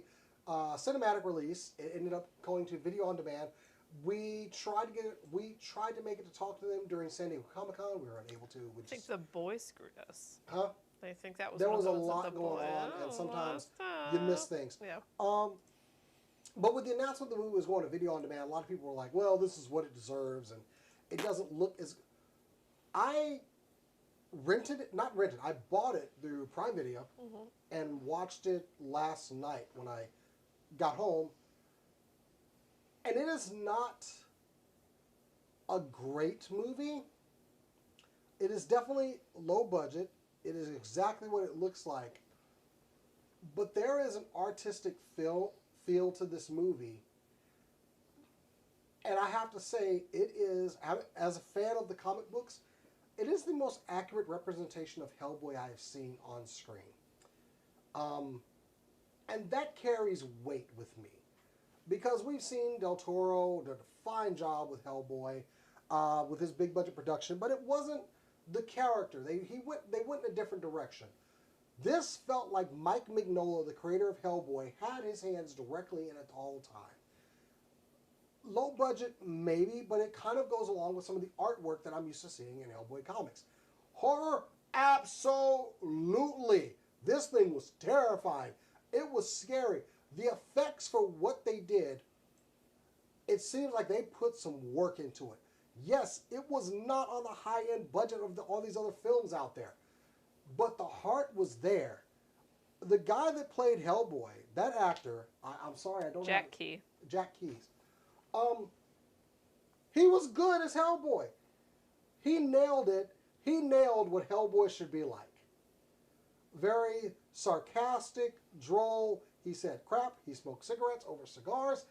cinematic release. It ended up going to video on demand. We tried to make it to talk to them during San Diego Comic-Con. We were unable to. I think the boys screwed us. Huh? I think that was There one was of a those lot that the going boy- on, and Oh, sometimes stuff. you miss things. Yeah. But with the announcement the movie was going to video on demand, a lot of people were like, well, this is what it deserves, and it doesn't look as... I bought it through Prime Video and watched it last night when I got home. And it is not a great movie. It is definitely low budget. It is exactly what it looks like. But there is an artistic feel to this movie. And I have to say, it is, as a fan of the comic books, it is the most accurate representation of Hellboy I have seen on screen. And that carries weight with me. Because we've seen Del Toro did a fine job with Hellboy, with his big budget production, but it wasn't the character. They went in a different direction. This felt like Mike Mignola, the creator of Hellboy, had his hands directly in it all the time. Low budget, maybe, but it kind of goes along with some of the artwork that I'm used to seeing in Hellboy comics. Horror, absolutely. This thing was terrifying. It was scary. The effects for what they did, it seems like they put some work into it. Yes, it was not on the high-end budget of all these other films out there, but the heart was there. The guy that played Hellboy, that actor, I'm sorry, I don't know. Jack Key. Jack Keys. He was good as Hellboy. He nailed it. He nailed what Hellboy should be like. Very sarcastic, droll. He said crap. He smoked cigarettes over cigars.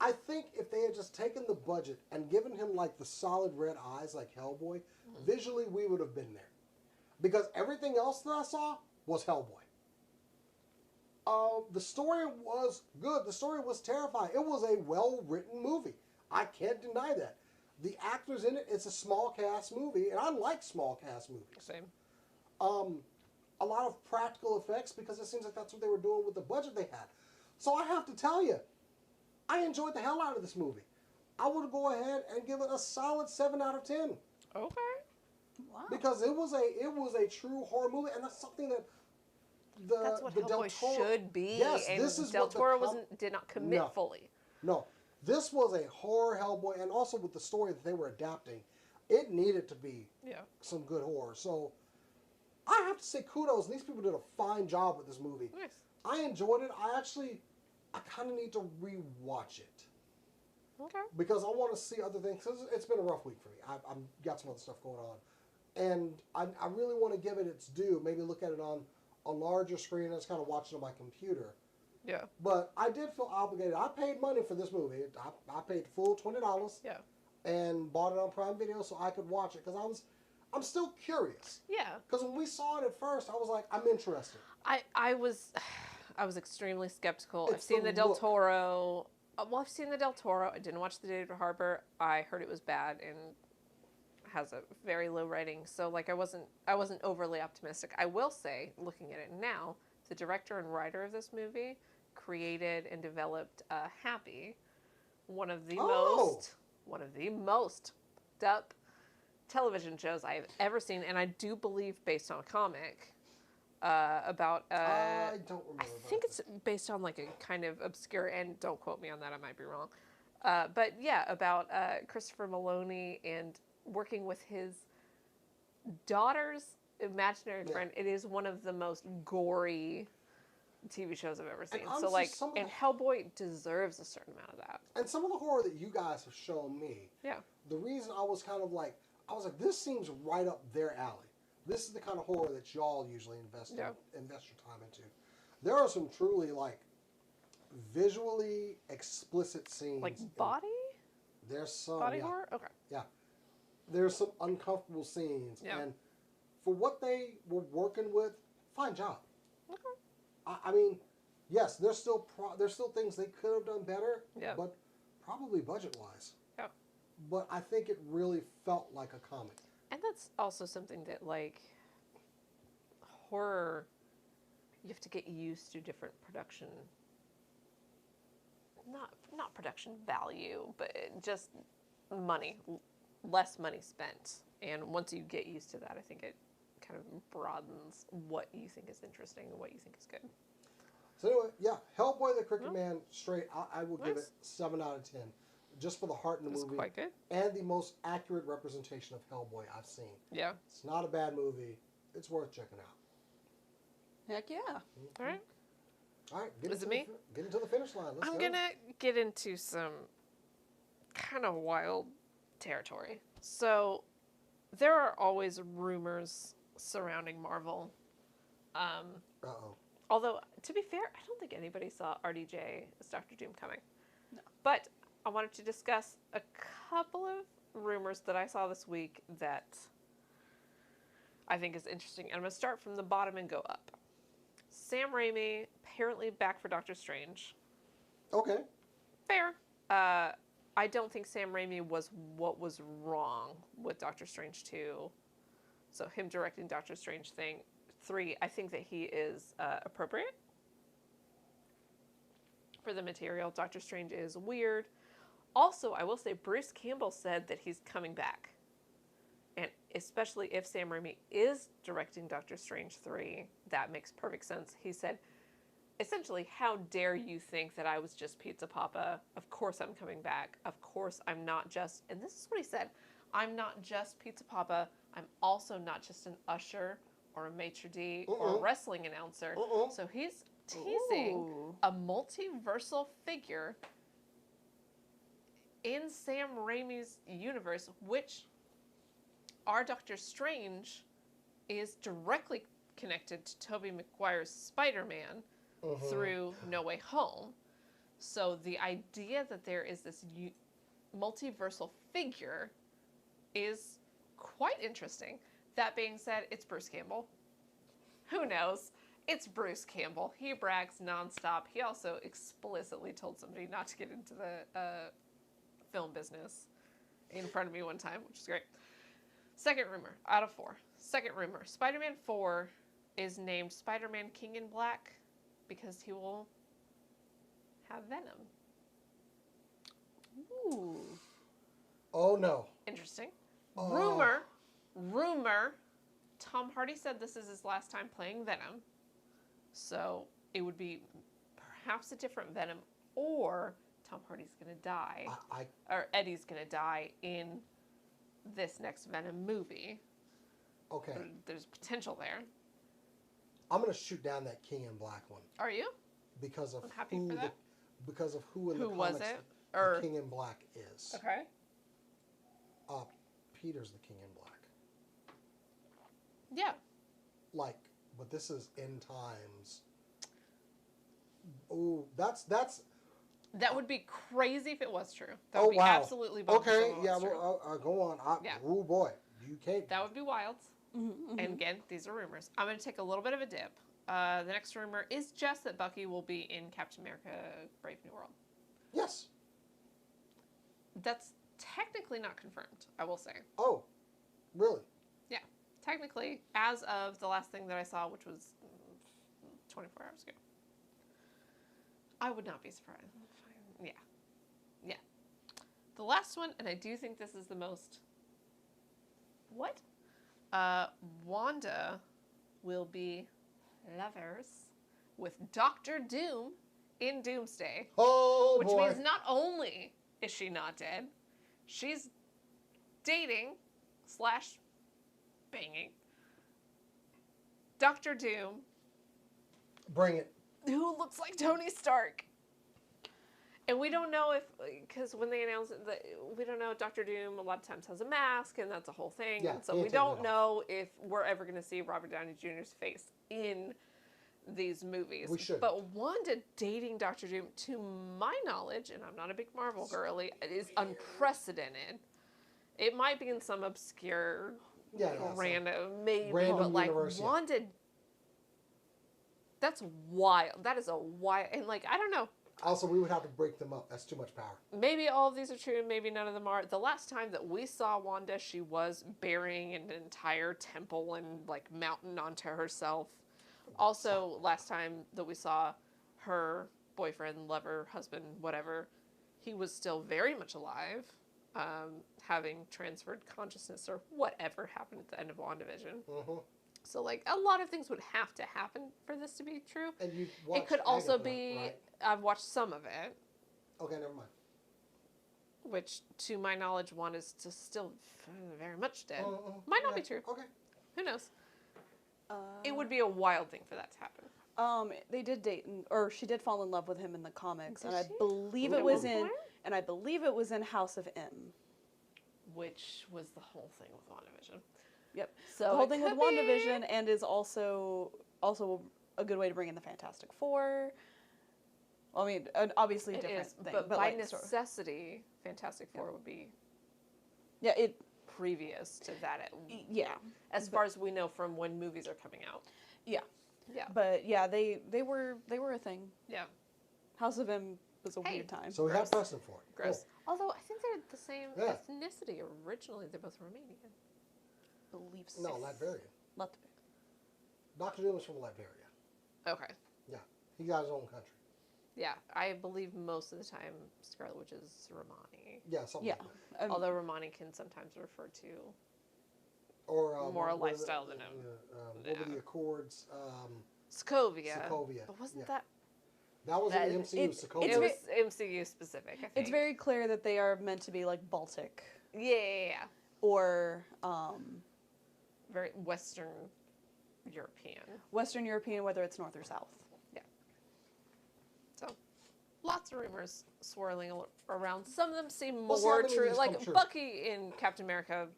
I think if they had just taken the budget and given him like the solid red eyes like Hellboy, visually we would have been there. Because everything else that I saw was Hellboy. The story was good. The story was terrifying. It was a well-written movie. I can't deny that. The actors in it, it's a small-cast movie, and I like small-cast movies. Same. A lot of practical effects because it seems like that's what they were doing with the budget they had. So I have to tell you, I enjoyed the hell out of this movie. I would go ahead and give it a solid 7 out of 10. Okay. Wow. Because it was a true horror movie, and that's something that That's what the Del Hellboy Toro, should be. Yes, and this is Del what Toro did not commit fully. No, this was a horror Hellboy, and also with the story that they were adapting, it needed to be some good horror. So I have to say kudos. These people did a fine job with this movie. Nice. I enjoyed it. I kind of need to rewatch it. Okay. Because I want to see other things. Cause it's been a rough week for me. I've got some other stuff going on. And I really want to give it its due. Maybe look at it on a larger screen and just kind of watch it on my computer. Yeah. But I did feel obligated. I paid money for this movie. I paid full $20. Yeah. And bought it on Prime Video so I could watch it. Because I'm still curious. Yeah. Because when we saw it at first, I was like, I'm interested. I was extremely skeptical. It's I've seen the the Del look. Toro. Well, I've seen the Del Toro. I didn't watch the David Harbour. I heard it was bad and has a very low rating. So like I wasn't overly optimistic. I will say, looking at it now, the director and writer of this movie created and developed Happy, one of the most up television shows I have ever seen, and I do believe based on a comic about. I don't remember. I think it's based on like a kind of obscure, and don't quote me on that, I might be wrong. But yeah, about Christopher Maloney and working with his daughter's imaginary friend. It is one of the most gory TV shows I've ever seen. honestly, So like, and Hellboy deserves a certain amount of that. And some of the horror that you guys have shown me, the reason I was like, this seems right up their alley. This is the kind of horror that y'all usually invest your time into. There are some truly like visually explicit scenes. Like body? There's some body horror? Okay. Yeah. There's some uncomfortable scenes. Yeah. And for what they were working with, fine job. Okay. I mean, yes, there's still things they could have done better, but probably budget-wise. Yeah. But I think it really felt like a comic. And that's also something that, like, horror, you have to get used to different production, not production value, but just money, less money spent. And once you get used to that, I think it kind of broadens what you think is interesting and what you think is good. So anyway, yeah, Hellboy the Crooked Man, straight, I will give it 7 out of 10. Just for the heart in the movie. Quite good. And the most accurate representation of Hellboy I've seen. Yeah. It's not a bad movie. It's worth checking out. Heck yeah. All right. All right. Is it me? Get into the finish line. Let's I'm go. going to get into some kind of wild territory. So there are always rumors surrounding Marvel. Uh-oh. Although, to be fair, I don't think anybody saw RDJ as Doctor Doom coming. No. But I wanted to discuss a couple of rumors that I saw this week that I think is interesting. And I'm going to start from the bottom and go up. Sam Raimi, apparently back for Doctor Strange. Okay. Fair. I don't think Sam Raimi was what was wrong with Doctor Strange 2. So him directing Doctor Strange 3, I think that he is appropriate for the material. Doctor Strange is weird. Also, I will say Bruce Campbell said that he's coming back. And especially if Sam Raimi is directing Doctor Strange 3, that makes perfect sense. He said, essentially, how dare you think that I was just Pizza Papa? Of course I'm coming back. Of course I'm not just, and this is what he said, I'm not just Pizza Papa. I'm also not just an usher or a maitre d' or a wrestling announcer. So he's teasing a multiversal figure in Sam Raimi's universe, which our Doctor Strange is directly connected to Tobey Maguire's Spider-Man through No Way Home. So the idea that there is this multiversal figure is quite interesting. That being said, it's Bruce Campbell. Who knows? It's Bruce Campbell. He brags nonstop. He also explicitly told somebody not to get into the film business in front of me one time, which is great. Second rumor, out of 4. Second rumor, Spider-Man 4 is named Spider-Man King in Black because he will have Venom. Ooh. Oh no. Interesting. Oh. Rumor. Tom Hardy said this is his last time playing Venom. So it would be perhaps a different Venom, or Tom Hardy's going to die. Or Eddie's going to die in this next Venom movie. Okay. There's potential there. I'm going to shoot down that King in Black one. Are you? Because of I'm happy for that. Because of who in Who the was comics it? the Or King in Black is. okay. Peter's the King in Black. Yeah. Like, but this is end times. Oh, that's. That would be crazy if it was true. That Oh would be wow. absolutely bonkers Okay, if it yeah. was true. Well, go on. Yeah. Oh boy, you can't. That would be wild. Mm-hmm, And again, these are rumors. I'm going to take a little bit of a dip. The next rumor is just that Bucky will be in Captain America: Brave New World. Yes. That's technically not confirmed, I will say. Oh, really? Yeah. Technically, as of the last thing that I saw, which was 24 hours ago. I would not be surprised. Yeah. Yeah. The last one, and I do think this is the most... What? Wanda will be lovers with Doctor Doom in Doomsday. Oh, which boy. means not only is she not dead, she's dating / banging Doctor Doom, Bring it. who looks like Tony Stark. And we don't know if, because when they announce it, we don't know if Doctor Doom a lot of times has a mask, and that's a whole thing. Yeah, And so he we ain't taking don't it off. know if we're ever going to see Robert Downey Jr.'s face in these movies. We should. But Wanda dating Doctor Doom, to my knowledge, and I'm not a big Marvel girly, is unprecedented. It might be in some obscure, random, maybe, but like universe, yeah. Wanda, that's wild. That is a wild, and like, I don't know. Also, we would have to break them up. That's too much power. Maybe all of these are true, maybe none of them are. The last time that we saw Wanda, she was burying an entire temple and like mountain onto herself. Also, last time that we saw her boyfriend, lover, husband, whatever, he was still very much alive, having transferred consciousness or whatever happened at the end of WandaVision. Mm-hmm. So, like, a lot of things would have to happen for this to be true. And you It could also be, right? I've watched some of it, Okay, never mind. which, to my knowledge, one is still very much dead. Mm-mm. Might not Yeah. be true. Okay. Who knows? It would be a wild thing for that to happen. They did date, or she did fall in love with him in the comics, and I Did she? believe At it was one in, point? and I believe it was in House of M. Which was the whole thing with WandaVision. Yep. So The whole it thing with could be- WandaVision, and is also a good way to bring in the Fantastic Four. Well, I mean, obviously a It different is, thing, but by like, sort of- necessity, Fantastic Four would be yeah, it, previous to that. yeah, As far as we know from when movies are coming out. yeah. Yeah. But yeah, they were a thing. Yeah. House of M was a Hey. weird time. So we have precedent for it. Gross. Although I think they're the same Yeah. ethnicity originally. They're both Romanian. Beliefs. Cool. No, Latveria. Dr. Doom is from Latveria. Okay. Yeah. He got his own country. Yeah, I believe most of the time Scarlet Witch is Romani. Yeah, something Yeah. like that. Although Romani can sometimes refer to Or more a what were the- lifestyle than what were the Accords? Sokovia. Sokovia. But wasn't Yeah. that... That was That- in the MCU. it's Sokovia. It was MCU specific, I think. It's very clear that they are meant to be like Baltic Yeah. or Very Western European. Western European, whether it's north or south. So, lots of rumors swirling around. Some of them seem We'll see how more many of true. these Like come true. Bucky in Captain America,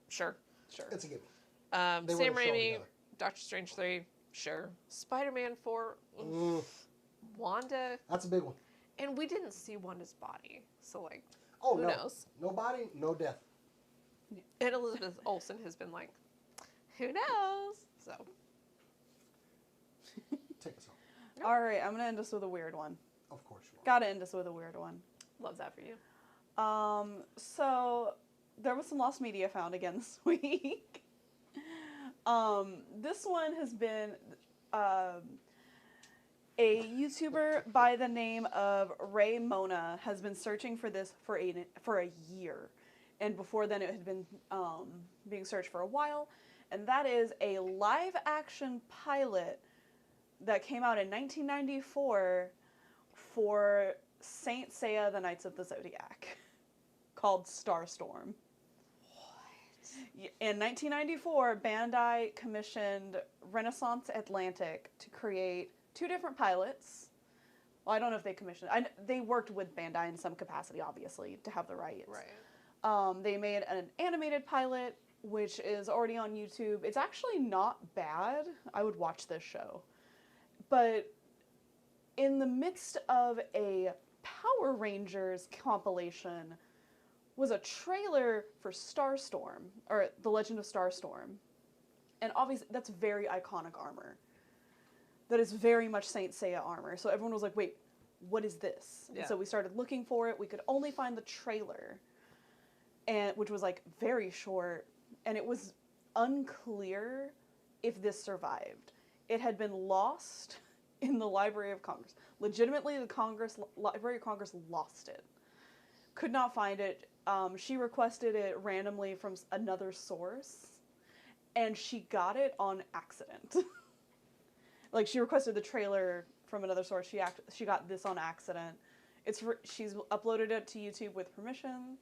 sure. It's a given. They Sam would've shown Raimi, together. Doctor Strange 3, sure. Spider-Man 4, Mm, Wanda. that's a big one. And we didn't see Wanda's body. So, like, Oh, who no. knows? No body, no death. And Elizabeth Olsen has been like, who knows? So, Take us home. Nope. All right, I'm gonna end us with a weird one. Of course you are. Gotta end us with a weird one. love that for you. So there was some lost media found again this week. This one has been A YouTuber by the name of Ray Mona has been searching for this for a year, and before then it had been being searched for a while, and that is a live-action pilot that came out in 1994 for Saint Seiya: The Knights of the Zodiac, called Starstorm. In 1994, Bandai commissioned Renaissance Atlantic to create 2 different pilots. Well, I don't know if they commissioned. They worked with Bandai in some capacity, obviously, to have the rights. Right. They made an animated pilot, which is already on YouTube. It's actually not bad. I would watch this show. But in the midst of a Power Rangers compilation was a trailer for Starstorm, or The Legend of Starstorm. And obviously, that's very iconic armor. That is very much Saint Seiya armor. So everyone was like, wait, what is this? Yeah. And so we started looking for it. We could only find the trailer, and which was like very short, and it was unclear if this survived. It had been lost in the Library of Congress. Legitimately, the Library of Congress lost it. Could not find it. She requested it randomly from another source, and she got it on accident. Like, she requested the trailer from another source. She got this on accident. She's uploaded it to YouTube with permission.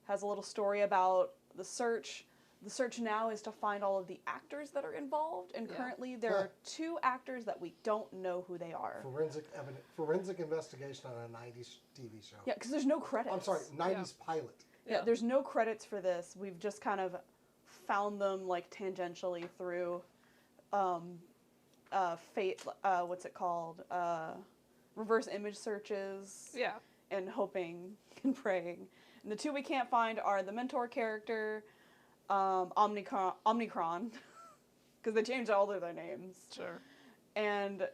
Has a little story about the search. The search now is to find all of the actors that are involved, and currently there are 2 actors that we don't know who they are. Forensic investigation on a 90s TV show. Yeah, because there's no credits. I'm sorry, 90s pilot. Yeah, there's no credits for this. We've just kind of found them like tangentially through what's it called? Reverse image searches. Yeah. And hoping and praying. And the 2 we can't find are the mentor character, Omnicron, because they changed all of their names. Sure. And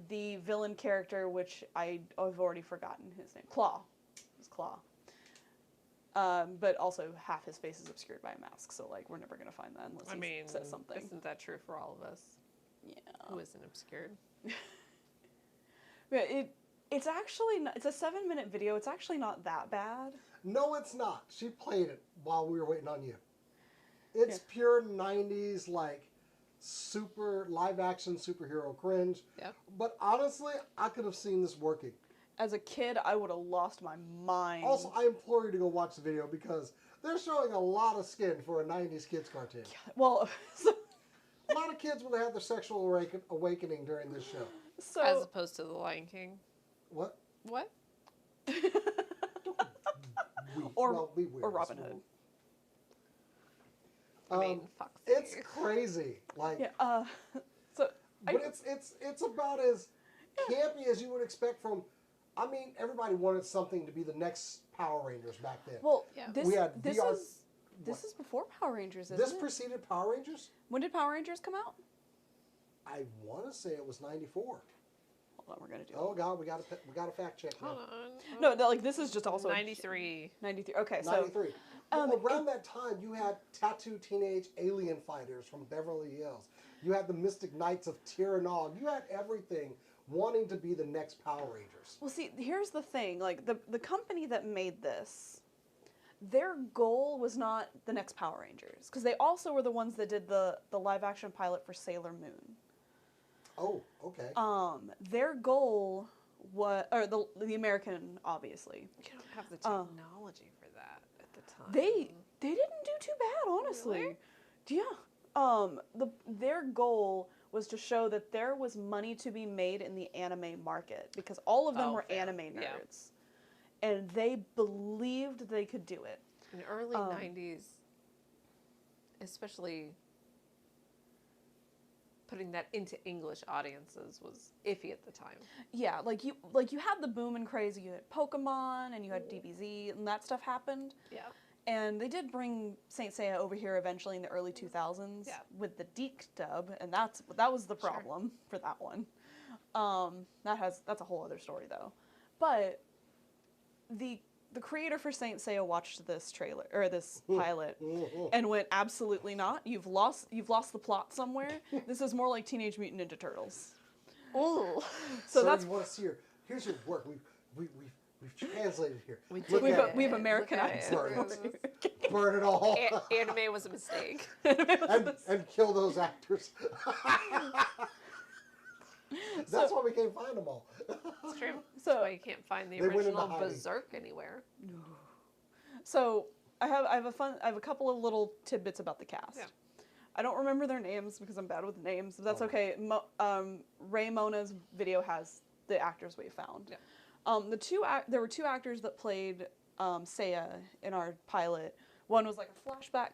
the villain character, which I've already forgotten his name. Claw. It's Claw. But also half his face is obscured by a mask, so like we're never gonna find that unless he says something. Isn't that true for all of us? Yeah. Who isn't obscured? Yeah, it's actually not, it's a 7-minute video. It's actually not that bad. No, it's not. She played it while we were waiting on you. It's pure 90s, like, super live-action superhero cringe. Yeah. But honestly, I could have seen this working. As a kid, I would have lost my mind. Also, I implore you to go watch the video because they're showing a lot of skin for a 90s kids cartoon. Well, A lot of kids will have their sexual awakening during this show. so As opposed to The Lion King. What? What? or weird. Robin Hood. I mean, fuck. It's crazy. Like, Yeah. but it's about as campy as you would expect from. I mean, everybody wanted something to be the next Power Rangers back then. Well, Yeah. We had this VR is before Power Rangers, isn't This it? preceded Power Rangers? When did Power Rangers come out? I want to say it was 94. Hold on, we're gonna do. Oh God, we got to fact check now. Hold on. No, like this is just also 93. 93. Okay, so 93. Well, around that time, you had tattoo teenage alien fighters from Beverly Hills. You had the Mystic Knights of Tyrannog. You had everything wanting to be the next Power Rangers. well, see, here's the thing. Like the company that made this, their goal was not the next Power Rangers, because they also were the ones that did the live action pilot for Sailor Moon. Oh, okay. Their goal was, or the American, obviously. You don't have the technology for that at the time. They didn't do too bad, honestly. Really? Yeah. Their goal was to show that there was money to be made in the anime market, because all of them were fair. anime nerds. Yeah. And they believed they could do it. In the early 90s, especially putting that into English audiences was iffy at the time. Yeah, like you had the boom and craze. You had Pokemon and you had DBZ, and that stuff happened. Yeah. And they did bring Saint Seiya over here eventually in the early 2000s with the Deke dub, and that was the problem for that one. That's a whole other story though. But the creator for Saint Seiya watched this trailer or this pilot and went, absolutely not. You've lost the plot somewhere. This is more like Teenage Mutant Ninja Turtles. Oh, So Sir, that's you want to see here's your work. We've translated here. we Look did at it. we've Look Americanized at it. Burn it all. Anime was a mistake. and kill those actors. That's why we can't find them all. It's true. So- That's why you can't find the They went into original hiding. Berserk anywhere. So I have a couple of little tidbits about the cast. Yeah. I don't remember their names because I'm bad with names. But that's Oh. okay. Ray Mona's video has the actors we found. Yeah. There were two actors that played Seiya in our pilot. One was like a flashback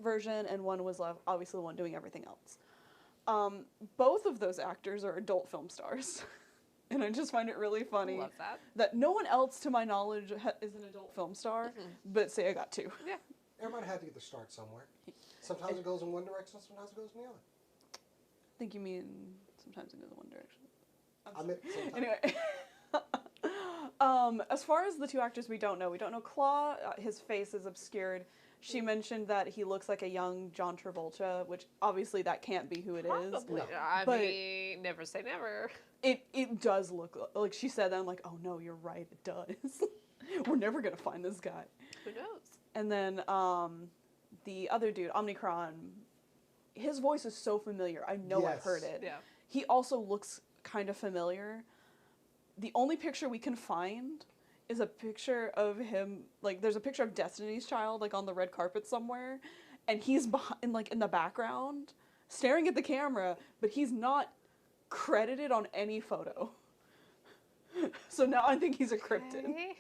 version, and one was obviously the one doing everything else. Both of those actors are adult film stars, and I just find it really funny Love that. that no one else, to my knowledge, is an adult film star, but Seiya got two. Yeah. Everybody had to get their start somewhere. Sometimes it goes in one direction, sometimes it goes in the other. I think you mean sometimes it goes in one direction. I meant sometimes. Anyway, as far as the two actors we don't know Claw, his face is obscured. She mentioned that he looks like a young John Travolta, which obviously that can't be who it is. Probably. No. I But- mean, never say never. It does look like she said that. I'm like, oh no, you're right, it does. We're never gonna find this guy. Who knows? And then the other dude, Omnicron, his voice is so familiar. I know I've Yes. heard it. Yeah. He also looks kind of familiar. The only picture we can find is a picture of him, like there's a picture of Destiny's Child like on the red carpet somewhere, and he's behind, like in the background staring at the camera, but he's not credited on any photo. So now I think he's a cryptid. Okay.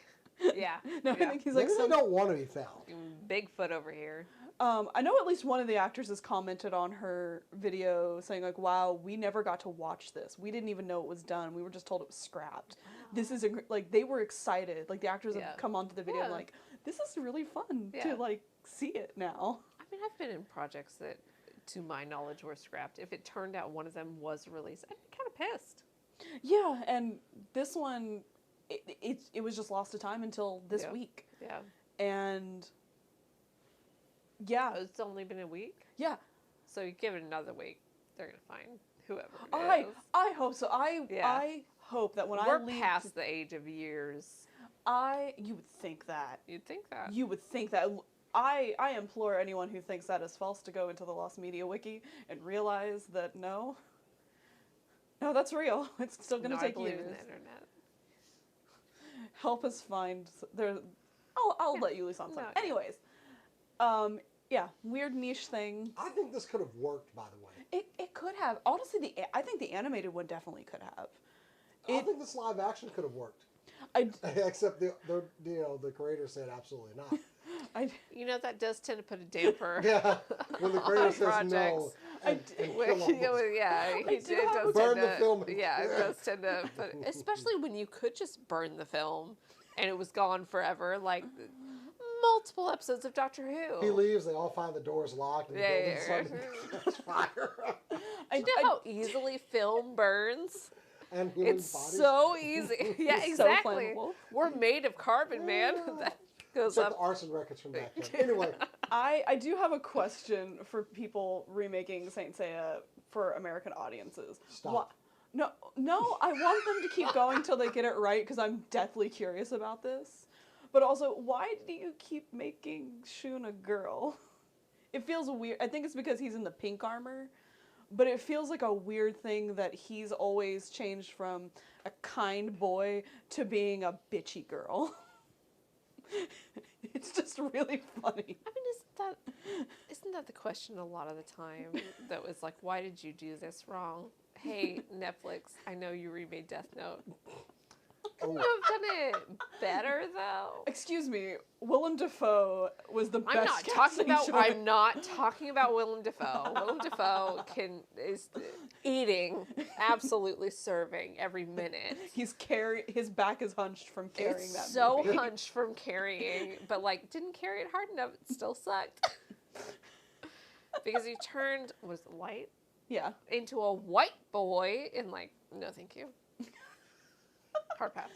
Yeah. No, I Yeah. think he's like Maybe they some don't want to be found. Bigfoot over here. I know at least one of the actors has commented on her video saying like, wow, we never got to watch this. We didn't even know it was done. We were just told it was scrapped. This is, like, they were excited. Like, the actors Yeah. have come onto the video and Yeah. like, this is really fun Yeah. to, like, see it now. I mean, I've been in projects that, to my knowledge, were scrapped. If it turned out one of them was released, I'd be kind of pissed. Yeah, and this one, it was just lost to time until this Yeah. week. Yeah. And, yeah, It's only been a week, yeah. so you give it another week, they're gonna find whoever it is. I hope so. Yeah. I hope that when We're I leave, past the age of years. you would think that. You'd think that. You would think that. I implore anyone who thinks that is false to go into the Lost Media Wiki and realize that no, that's real. It's still going to No, take I believe years. in the internet. Help us find there. I'll Yeah. let you loose on something. No, yeah. Anyways, yeah, weird niche thing. I think this could have worked, by the way. It could have. Honestly, I think the animated one definitely could have. I think this live action could have worked. I Except the creator said absolutely not. You know, that does tend to put a damper. Yeah, when the creator says no, projects. and Well, kill them. yeah, I it do does have- tend Burn to, the film. Yeah, it does tend to, but especially when you could just burn the film and it was gone forever, like multiple episodes of Doctor Who. He leaves, they all find the doors locked, and the Yeah, building's yeah, starting to catch fire. You know how easily film burns? And human It's bodies. so easy. Yeah, It's so exactly. flammable. We're made of carbon, man. That goes Except up. the arson records from back then. Anyway, I do have a question for people remaking Saint Seiya for American audiences. Stop. No, I want them to keep going till they get it right because I'm deathly curious about this. But also, why do you keep making Shun a girl? It feels weird. I think it's because he's in the pink armor, but it feels like a weird thing that he's always changed from a kind boy to being a bitchy girl. It's just really funny. I mean, isn't that the question a lot of the time? That was like, why did you do this wrong? Hey, Netflix, I know you remade Death Note. Couldn't Oh. have done it better though. Excuse me, Willem Dafoe was the best. I'm not talking about Willem Dafoe. Willem Dafoe is eating, absolutely serving every minute. His back is hunched from carrying It's that. so movie. hunched from carrying, but like didn't carry it hard enough. It still sucked. Because he turned, was it white? Yeah. Into a white boy and like, no thank you. Hard pass.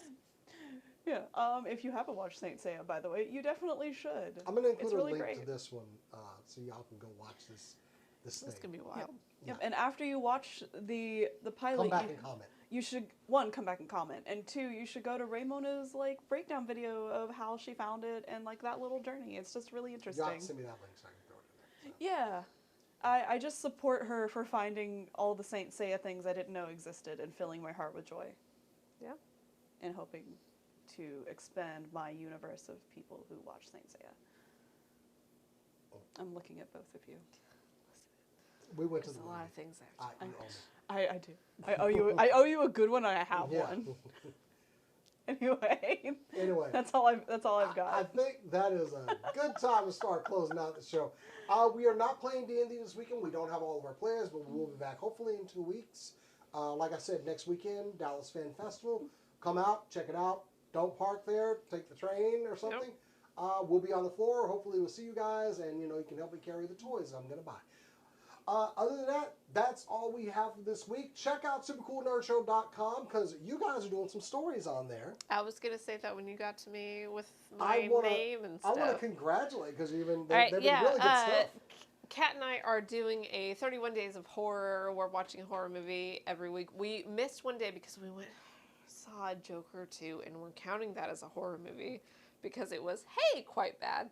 Yeah. If you haven't watched Saint Seiya, by the way, you definitely should. I'm going to include It's really a link great. to this one so y'all can go watch this This is thing. gonna be wild. Yep. And after you watch the pilot, Come back you, and comment. you should, one, come back and comment, and two, you should go to Raymona's like breakdown video of how she found it and like that little journey. It's just really interesting. You have to send me that link so I can throw it in there. So. Yeah. I just support her for finding all the Saint Seiya things I didn't know existed and filling my heart with joy. Yeah. And hoping to expand my universe of people who watch Saint Seiya. I'm looking at both of you. We went to There's the a lot movie. of things I have to You watch. owe me. I do. I owe you a good one, and I have Yeah. one. Anyway, Anyway, that's all I've got. I think that is a good time to start closing out the show. We are not playing D&D this weekend. We don't have all of our players, but we will be back hopefully in 2 weeks. Like I said, next weekend, Dallas Fan Festival. Come out, check it out. Don't park there. Take the train or something. Nope. We'll be on the floor. Hopefully we'll see you guys, and you can help me carry the toys I'm going to buy. Other than that, that's all we have for this week. Check out supercoolnerdshow.com because you guys are doing some stories on there. I was going to say that when you got to me with my name and stuff. I want to congratulate because they've been really good stuff. Kat and I are doing a 31 Days of Horror. We're watching a horror movie every week. We missed one day because we saw Joker 2, and we're counting that as a horror movie because it was, quite bad.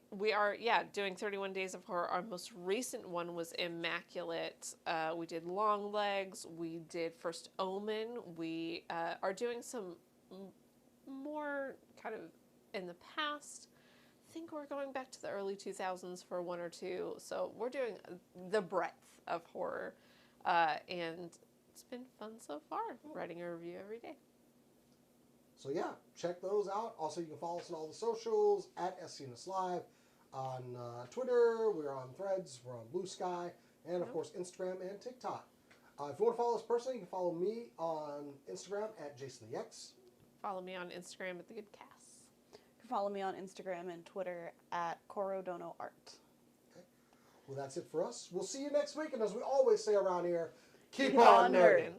We are, doing 31 Days of Horror. Our most recent one was Immaculate. We did Long Legs. We did First Omen. We are doing some more kind of in the past. I think we're going back to the early 2000s for one or two. So we're doing the breadth of horror. And it's been fun so far, writing a review every day. So check those out. Also, you can follow us on all the socials at SCNS Live. On Twitter, we're on Threads, we're on Blue Sky, and of course Instagram and TikTok. If you want to follow us personally, you can follow me on Instagram at JasonTheX. Follow me on Instagram at The Good Cass. You can follow me on Instagram and Twitter at CoroDonoArt. Okay. Well, that's it for us. We'll see you next week, and as we always say around here, keep on on nerding.